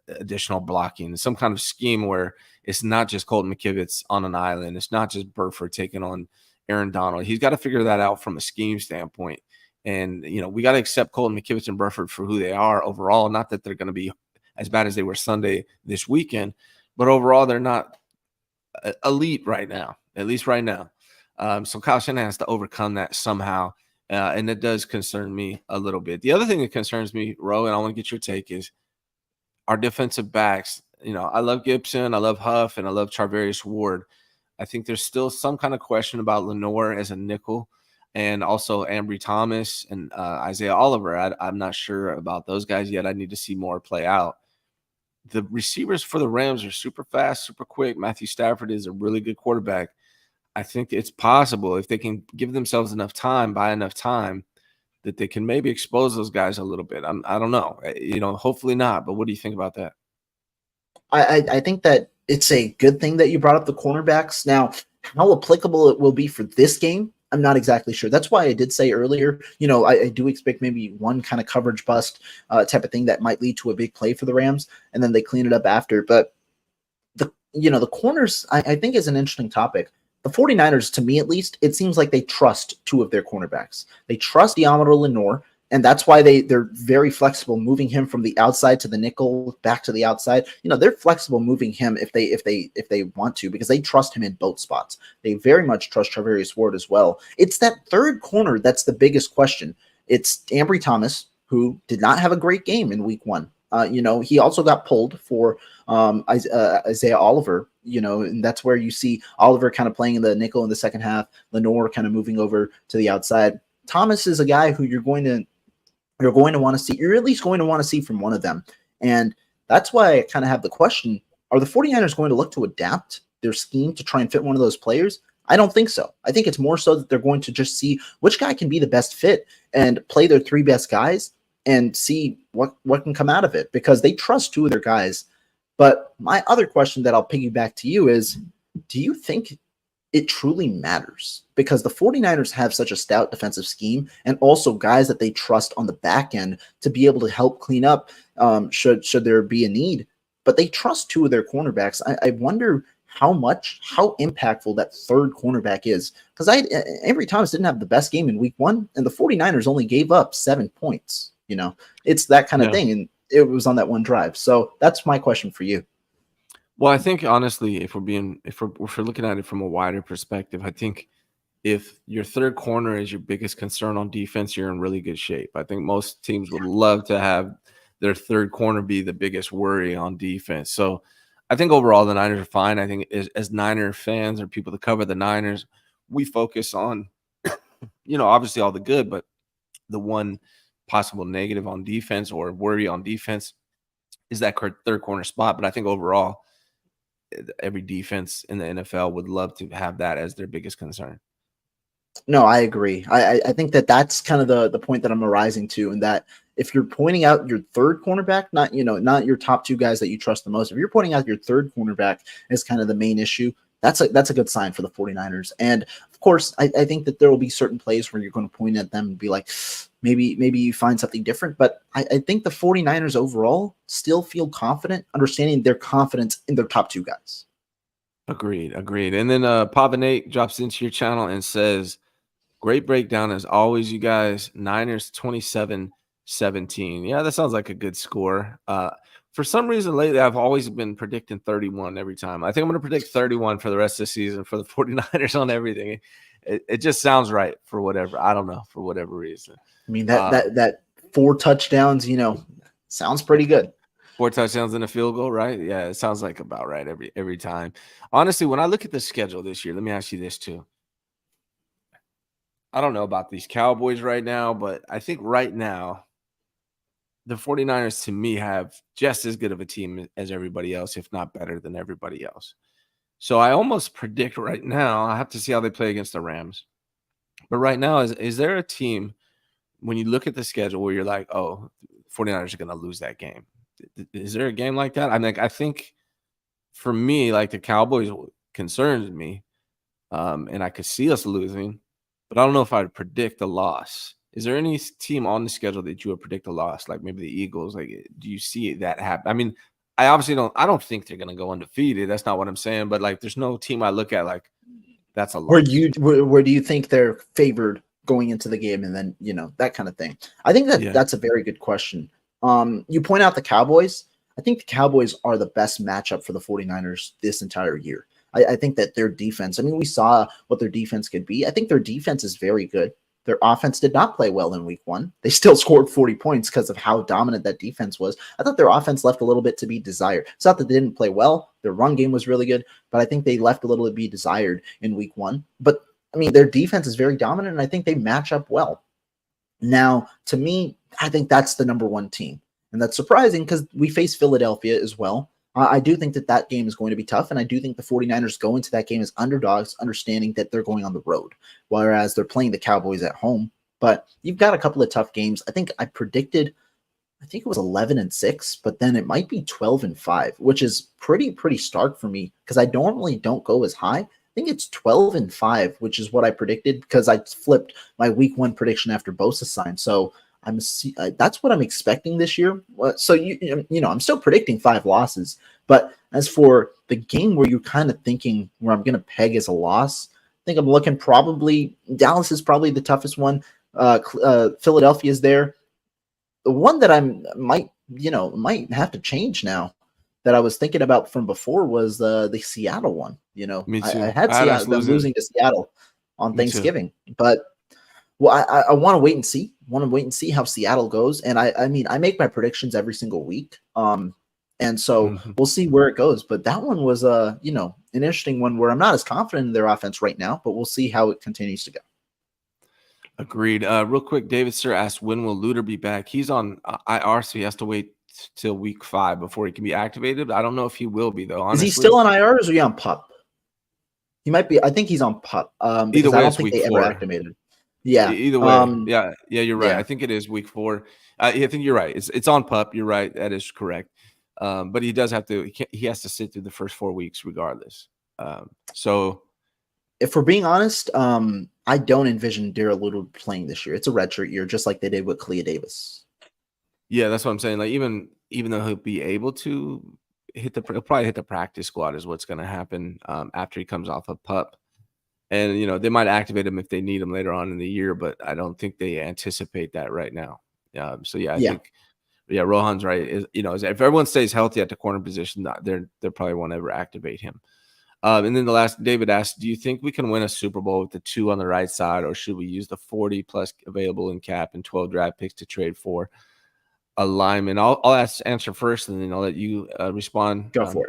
additional blocking, some kind of scheme where it's not just Colton McKivitz on an island. It's not just Burford taking on Aaron Donald. He's got to figure that out from a scheme standpoint. And, we got to accept Colton McKivitz and Burford for who they are overall. Not that they're going to be as bad as they were Sunday this weekend, but overall they're not elite right now, at least right now. So Kyle Shanahan has to overcome that somehow And it does concern me a little bit. The other thing that concerns me, Ro, and I want to get your take, is our defensive backs. I love Gibson, I love Huff, and I love Charvarius Ward. I think there's still some kind of question about Lenore as a nickel, and also Ambry Thomas and Isaiah Oliver. I'm not sure about those guys yet. I need to see more play out. The receivers for the Rams are super fast, super quick. Matthew Stafford is a really good quarterback. I think it's possible if they can give themselves enough time, buy enough time, that they can maybe expose those guys a little bit. I don't know. Hopefully not. But what do you think about that? I think that it's a good thing that you brought up the cornerbacks. Now, how applicable it will be for this game, I'm not exactly sure. That's why I did say earlier, I do expect maybe one kind of coverage bust type of thing that might lead to a big play for the Rams, and then they clean it up after. But the corners, I think, is an interesting topic. The 49ers, to me at least, it seems like they trust two of their cornerbacks. They trust Diamador Lenore, and that's why they're very flexible, moving him from the outside to the nickel, back to the outside. They're flexible moving him if they want to, because they trust him in both spots. They very much trust Charvarius Ward as well. It's that third corner that's the biggest question. It's Ambry Thomas, who did not have a great game in week 1. He also got pulled for Isaiah Oliver, and that's where you see Oliver kind of playing in the nickel in the second half, Lenore kind of moving over to the outside. Thomas is a guy who you're going to want to see. You're at least going to want to see from one of them. And that's why I kind of have the question, are the 49ers going to look to adapt their scheme to try and fit one of those players? I don't think so. I think it's more so that they're going to just see which guy can be the best fit and play their 3 best guys and see what can come out of it, because they trust 2 of their guys. But my other question that I'll piggyback to you is, do you think it truly matters? Because the 49ers have such a stout defensive scheme, and also guys that they trust on the back end to be able to help clean up should there be a need. But they trust 2 of their cornerbacks. I wonder how impactful that third cornerback is. Because Ambry Thomas didn't have the best game in week 1, and the 49ers only gave up 7 points. It's that kind of thing, and it was on that one drive. So that's my question for you. Well, I think honestly, if we're looking at it from a wider perspective, I think if your third corner is your biggest concern on defense, you're in really good shape. I think most teams would love to have their third corner be the biggest worry on defense. So I think overall the Niners are fine. I think as Niner fans or people that cover the Niners, we focus on, obviously all the good, but the one possible negative on defense or worry on defense is that third corner spot. But I think overall, every defense in the NFL would love to have that as their biggest concern. No, I agree. I think that's kind of the point that I'm arising to, and that if you're pointing out your third cornerback, not your top 2 guys that you trust the most, if you're pointing out your third cornerback as kind of the main issue, that's a good sign for the 49ers. And of course, I think that there will be certain plays where you're going to point at them and be like, maybe you find something different. But I think the 49ers overall still feel confident, understanding their confidence in their top 2 guys. Agreed. And then Pavanate drops into your channel and says, great breakdown as always, you guys. Niners 27-17. Yeah, that sounds like a good score. For some reason lately, I've always been predicting 31 every time. I think I'm going to predict 31 for the rest of the season for the 49ers on everything. It just sounds right for whatever. I don't know, for whatever reason. I mean, that 4 touchdowns, sounds pretty good. 4 touchdowns and a field goal, right? Yeah, it sounds like about right every time. Honestly, when I look at the schedule this year, let me ask you this too. I don't know about these Cowboys right now, but I think right now, the 49ers to me have just as good of a team as everybody else, if not better than everybody else. So I almost predict right now, I have to see how they play against the Rams. But right now, is there a team, when you look at the schedule, where you're like, oh, 49ers are going to lose that game? Is there a game like that? I think for me, like the Cowboys concerns me, and I could see us losing, but I don't know if I'd predict a loss. Is there any team on the schedule that you would predict a loss, like maybe the Eagles? Like, do you see that happen? I mean, I obviously don't. I don't think they're going to go undefeated. That's not what I'm saying. But like, there's no team I look at like that's a loss. Where do you think they're favored going into the game, and then that kind of thing? I think that's a very good question. You point out the Cowboys. I think the Cowboys are the best matchup for the 49ers this entire year. I think that their defense, I mean, we saw what their defense could be. I think their defense is very good. Their offense did not play well in week 1. They still scored 40 points because of how dominant that defense was. I thought their offense left a little bit to be desired. It's not that they didn't play well. Their run game was really good, but I think they left a little to be desired in week 1. But I mean, their defense is very dominant, and I think they match up well. Now, to me, I think that's the number 1 team. And that's surprising because we face Philadelphia as well. I do think that game is going to be tough, and I do think the 49ers go into that game as underdogs, understanding that they're going on the road, whereas they're playing the Cowboys at home. But you've got a couple of tough games. I think it was 11-6, but then it might be 12-5, which is pretty stark for me because I normally don't go as high. I think it's 12-5, which is what I predicted because I flipped my week 1 prediction after Bosa signed. So that's what I'm expecting this year. So I'm still predicting 5 losses, but as for the game where you're kind of thinking where I'm going to peg as a loss, I think I'm looking probably Dallas is probably the toughest one. Philadelphia is there. The one that might have to change now that I was thinking about from before was the Seattle one. Me too. I had Seattle losing to Seattle on Thanksgiving, but. Well, I want to wait and see. How Seattle goes, and I mean, I make my predictions every single week, and so we'll see where it goes. But that one was an interesting one where I'm not as confident in their offense right now, but we'll see how it continues to go. Agreed. Real quick, David Sir asked, when will Luter be back? He's on IR, so he has to wait till week 5 before he can be activated. I don't know if he will be though. Honestly. Is he still on IR or is he on PUP? He might be. I think he's on PUP. Either way, I don't think they ever activated. Yeah. Either way, yeah, you're right. Yeah. I think it is week 4. I think you're right. It's on PUP. You're right. That is correct. But he does have to. He has to sit through the first 4 weeks regardless. So, if we're being honest, I don't envision Darrell Luter playing this year. It's a redshirt year, just like they did with Clea Davis. Yeah, that's what I'm saying. Like even though he'll be able to he'll probably hit the practice squad is what's going to happen after he comes off of PUP. And, they might activate him if they need him later on in the year, but I don't think they anticipate that right now. I think Rohan's right. If everyone stays healthy at the corner position, they probably won't ever activate him. And then the last, David asked, do you think we can win a Super Bowl with the 2 on the right side, or should we use the 40 plus available in cap and 12 draft picks to trade for a lineman? I'll answer first, and then I'll let you respond. Go for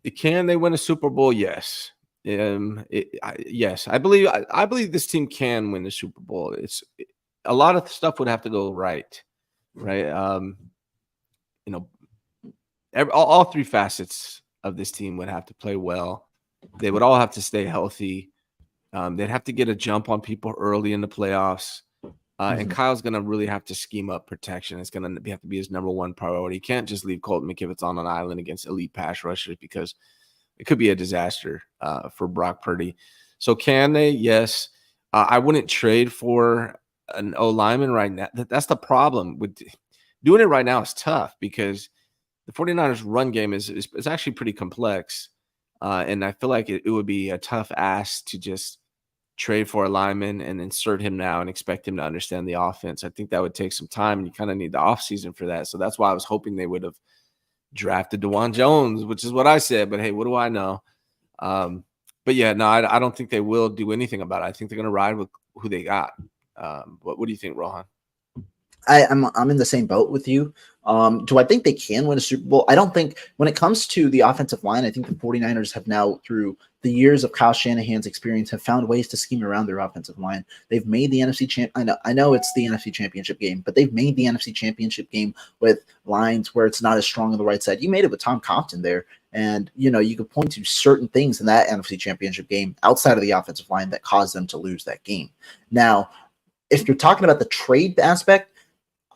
it. Can they win a Super Bowl? Yes. Yes, I believe this team can win the Super Bowl. A lot of stuff would have to go right? All 3 facets of this team would have to play well. They would all have to stay healthy. They'd have to get a jump on people early in the playoffs. And Kyle's going to really have to scheme up protection. It's going to have to be his number 1 priority. He can't just leave Colton McKivitz on an island against elite pass rushers because it could be a disaster for Brock Purdy. So can they? Yes. I wouldn't trade for an O-lineman right now. That's the problem. With doing it right now is tough because the 49ers run game is actually pretty complex. And I feel like it would be a tough ask to just trade for a lineman and insert him now and expect him to understand the offense. I think that would take some time, and you kind of need the offseason for that. So that's why I was hoping they would have drafted DeJuan Jones, which is what I said, but hey, what do I know? But yeah, no, I don't think they will do anything about it. I think they're going to ride with who they got. What do you think, Rohan? I'm in the same boat with you. Do I think they can win a Super Bowl? I don't think when it comes to the offensive line, I think the 49ers have now, through the years of Kyle Shanahan's experience, have found ways to scheme around their offensive line. They've made the NFC champ. I know it's the NFC championship game, but they've made the NFC championship game with lines where it's not as strong on the right side. You made it with Tom Compton there. And, you could point to certain things in that NFC championship game outside of the offensive line that caused them to lose that game. Now, if you're talking about the trade aspect,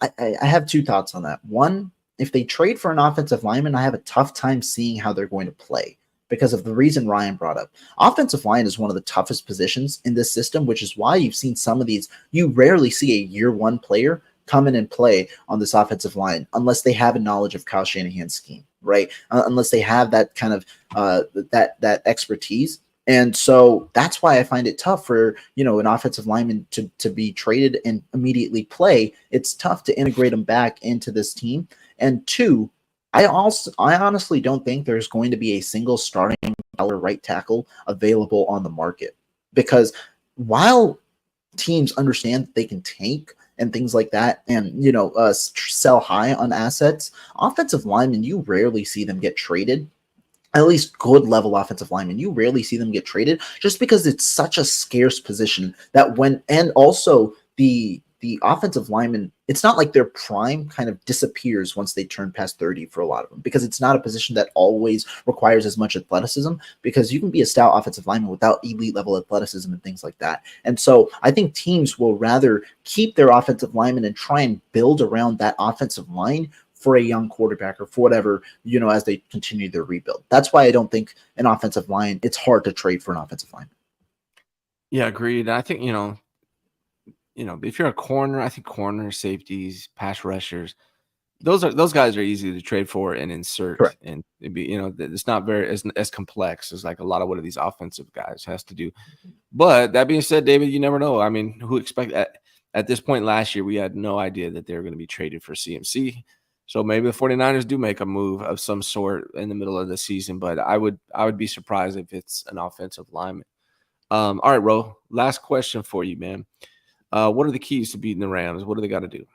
I have 2 thoughts on that. One, if they trade for an offensive lineman, I have a tough time seeing how they're going to play because of the reason Ryan brought up. Offensive line is one of the toughest positions in this system, which is why you've seen some of these. You rarely see a year 1 player come in and play on this offensive line unless they have a knowledge of Kyle Shanahan's scheme, right? Unless they have that kind of that expertise. And so that's why I find it tough for, an offensive lineman to be traded and immediately play. It's tough to integrate them back into this team. And 2, I honestly don't think there's going to be a single starting right tackle available on the market, because while teams understand that they can tank and things like that, and sell high on assets. Offensive linemen, you rarely see them get traded. At least good level offensive linemen, you rarely see them get traded, just because it's such a scarce position that and also the offensive lineman, it's not like their prime kind of disappears once they turn past 30 for a lot of them, because it's not a position that always requires as much athleticism, because you can be a stout offensive lineman without elite level athleticism and things like that. And so I think teams will rather keep their offensive linemen and try and build around that offensive line for a young quarterback or for whatever, as they continue their rebuild. That's why I don't think an offensive line, it's hard to trade for an offensive line. Yeah, agreed. I think, if you're a corner, I think corner, safeties, pass rushers, those guys are easy to trade for and insert. Correct. And it'd be, it's not very as complex as like a lot of what these offensive guys has to do. But that being said, David, you never know. I mean, who expect at this point last year, we had no idea that they were going to be traded for CMC. So maybe the 49ers do make a move of some sort in the middle of the season, but I would be surprised if it's an offensive lineman. All right, Ro, last question for you, man. What are the keys to beating the Rams? What do they got to do?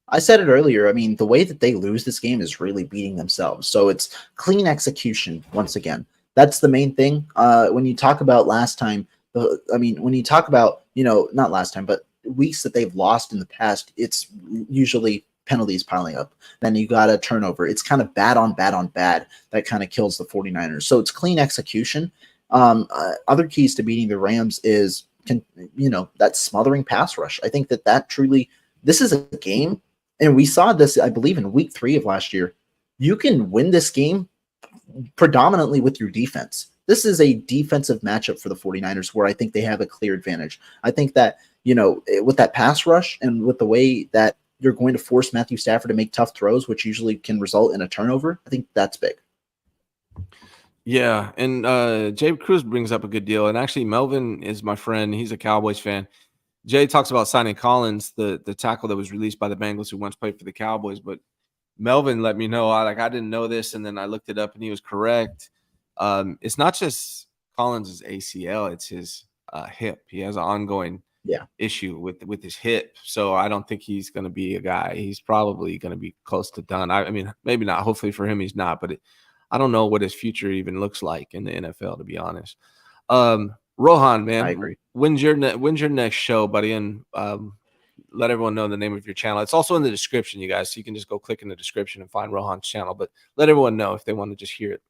I said it earlier. I mean, the way that they lose this game is really beating themselves. So it's clean execution once again. That's the main thing. When you talk about last time, when you talk about, not last time, but weeks that they've lost in the past, it's usually penalties piling up. Then you got a turnover. It's kind of bad on bad that kind of kills the 49ers. So it's clean execution. Other keys to beating the Rams is, that smothering pass rush. I think that truly, this is a game, and we saw this, I believe, in week 3 of last year. You can win this game predominantly with your defense. This is a defensive matchup for the 49ers where I think they have a clear advantage. I think that, with that pass rush and with the way that you're going to force Matthew Stafford to make tough throws, which usually can result in a turnover, I think that's big. Yeah, and Jay Cruz brings up a good deal. And actually, Melvin is my friend. He's a Cowboys fan. Jay talks about signing Collins, the tackle that was released by the Bengals who once played for the Cowboys. But Melvin let me know, I didn't know this, and then I looked it up, and he was correct. It's not just Collins' ACL, it's his hip. He has an ongoing issue with his hip. So I don't think he's going to be a guy. He's probably going to be close to done. I mean, maybe not. Hopefully for him, he's not. But I don't know what his future even looks like in the NFL, to be honest. Rohan, man, I agree. When's your next show, buddy? And let everyone know the name of your channel. It's also in the description, you guys. So you can just go click in the description and find Rohan's channel. But let everyone know if they want to just hear it.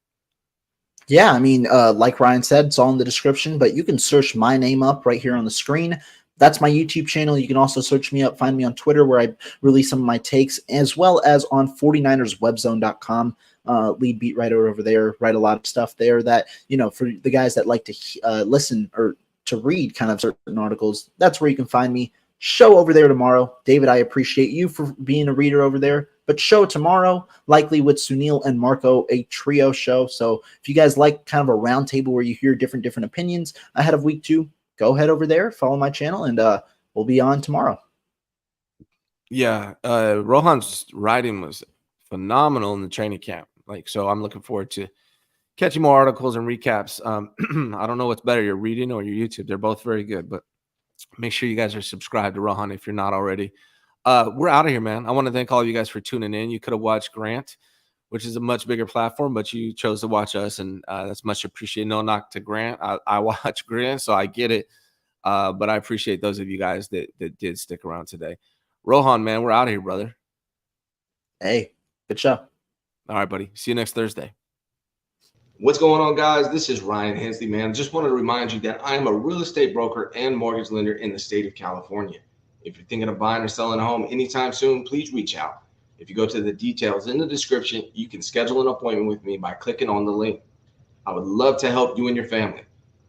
Yeah, I mean, like Ryan said, it's all in the description, but you can search my name up right here on the screen. That's my YouTube channel. You can also search me up, find me on Twitter where I release some of my takes, as well as on 49erswebzone.com. Lead beat writer over there, write a lot of stuff there that, for the guys that like to listen or to read kind of certain articles, that's where you can find me. Show over there tomorrow. David, I appreciate you for being a reader over there. But show tomorrow, likely with Sunil and Marco, a trio show. So if you guys like kind of a round table where you hear different opinions ahead of week 2, go ahead over there, follow my channel, and we'll be on tomorrow. Yeah, Rohan's writing was phenomenal in the training camp. So I'm looking forward to catching more articles and recaps. I don't know what's better, your reading or your YouTube. They're both very good, but make sure you guys are subscribed to Rohan if you're not already. We're out of here, man. I want to thank all of you guys for tuning in. You could have watched Grant, which is a much bigger platform, but you chose to watch us, and that's much appreciated. No knock to Grant. I watch Grant, so I get it. But I appreciate those of you guys that did stick around today. Rohan, man, we're out of here, brother. Hey, good show. All right, buddy. See you next Thursday. What's going on, guys? This is Ryan Hensley, man. Just wanted to remind you that I am a real estate broker and mortgage lender in the state of California. If you're thinking of buying or selling a home anytime soon, please reach out. If you go to the details in the description, you can schedule an appointment with me by clicking on the link. I would love to help you and your family.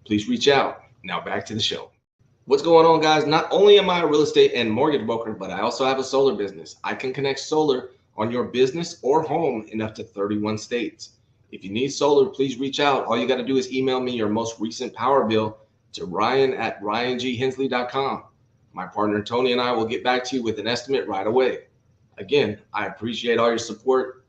Please reach out. Now back to the show. What's going on, guys? Not only am I a real estate and mortgage broker, but I also have a solar business. I can connect solar on your business or home in up to 31 states. If you need solar, please reach out. All you got to do is email me your most recent power bill to ryan@ryangensley.com. My partner Tony and I will get back to you with an estimate right away. Again, I appreciate all your support.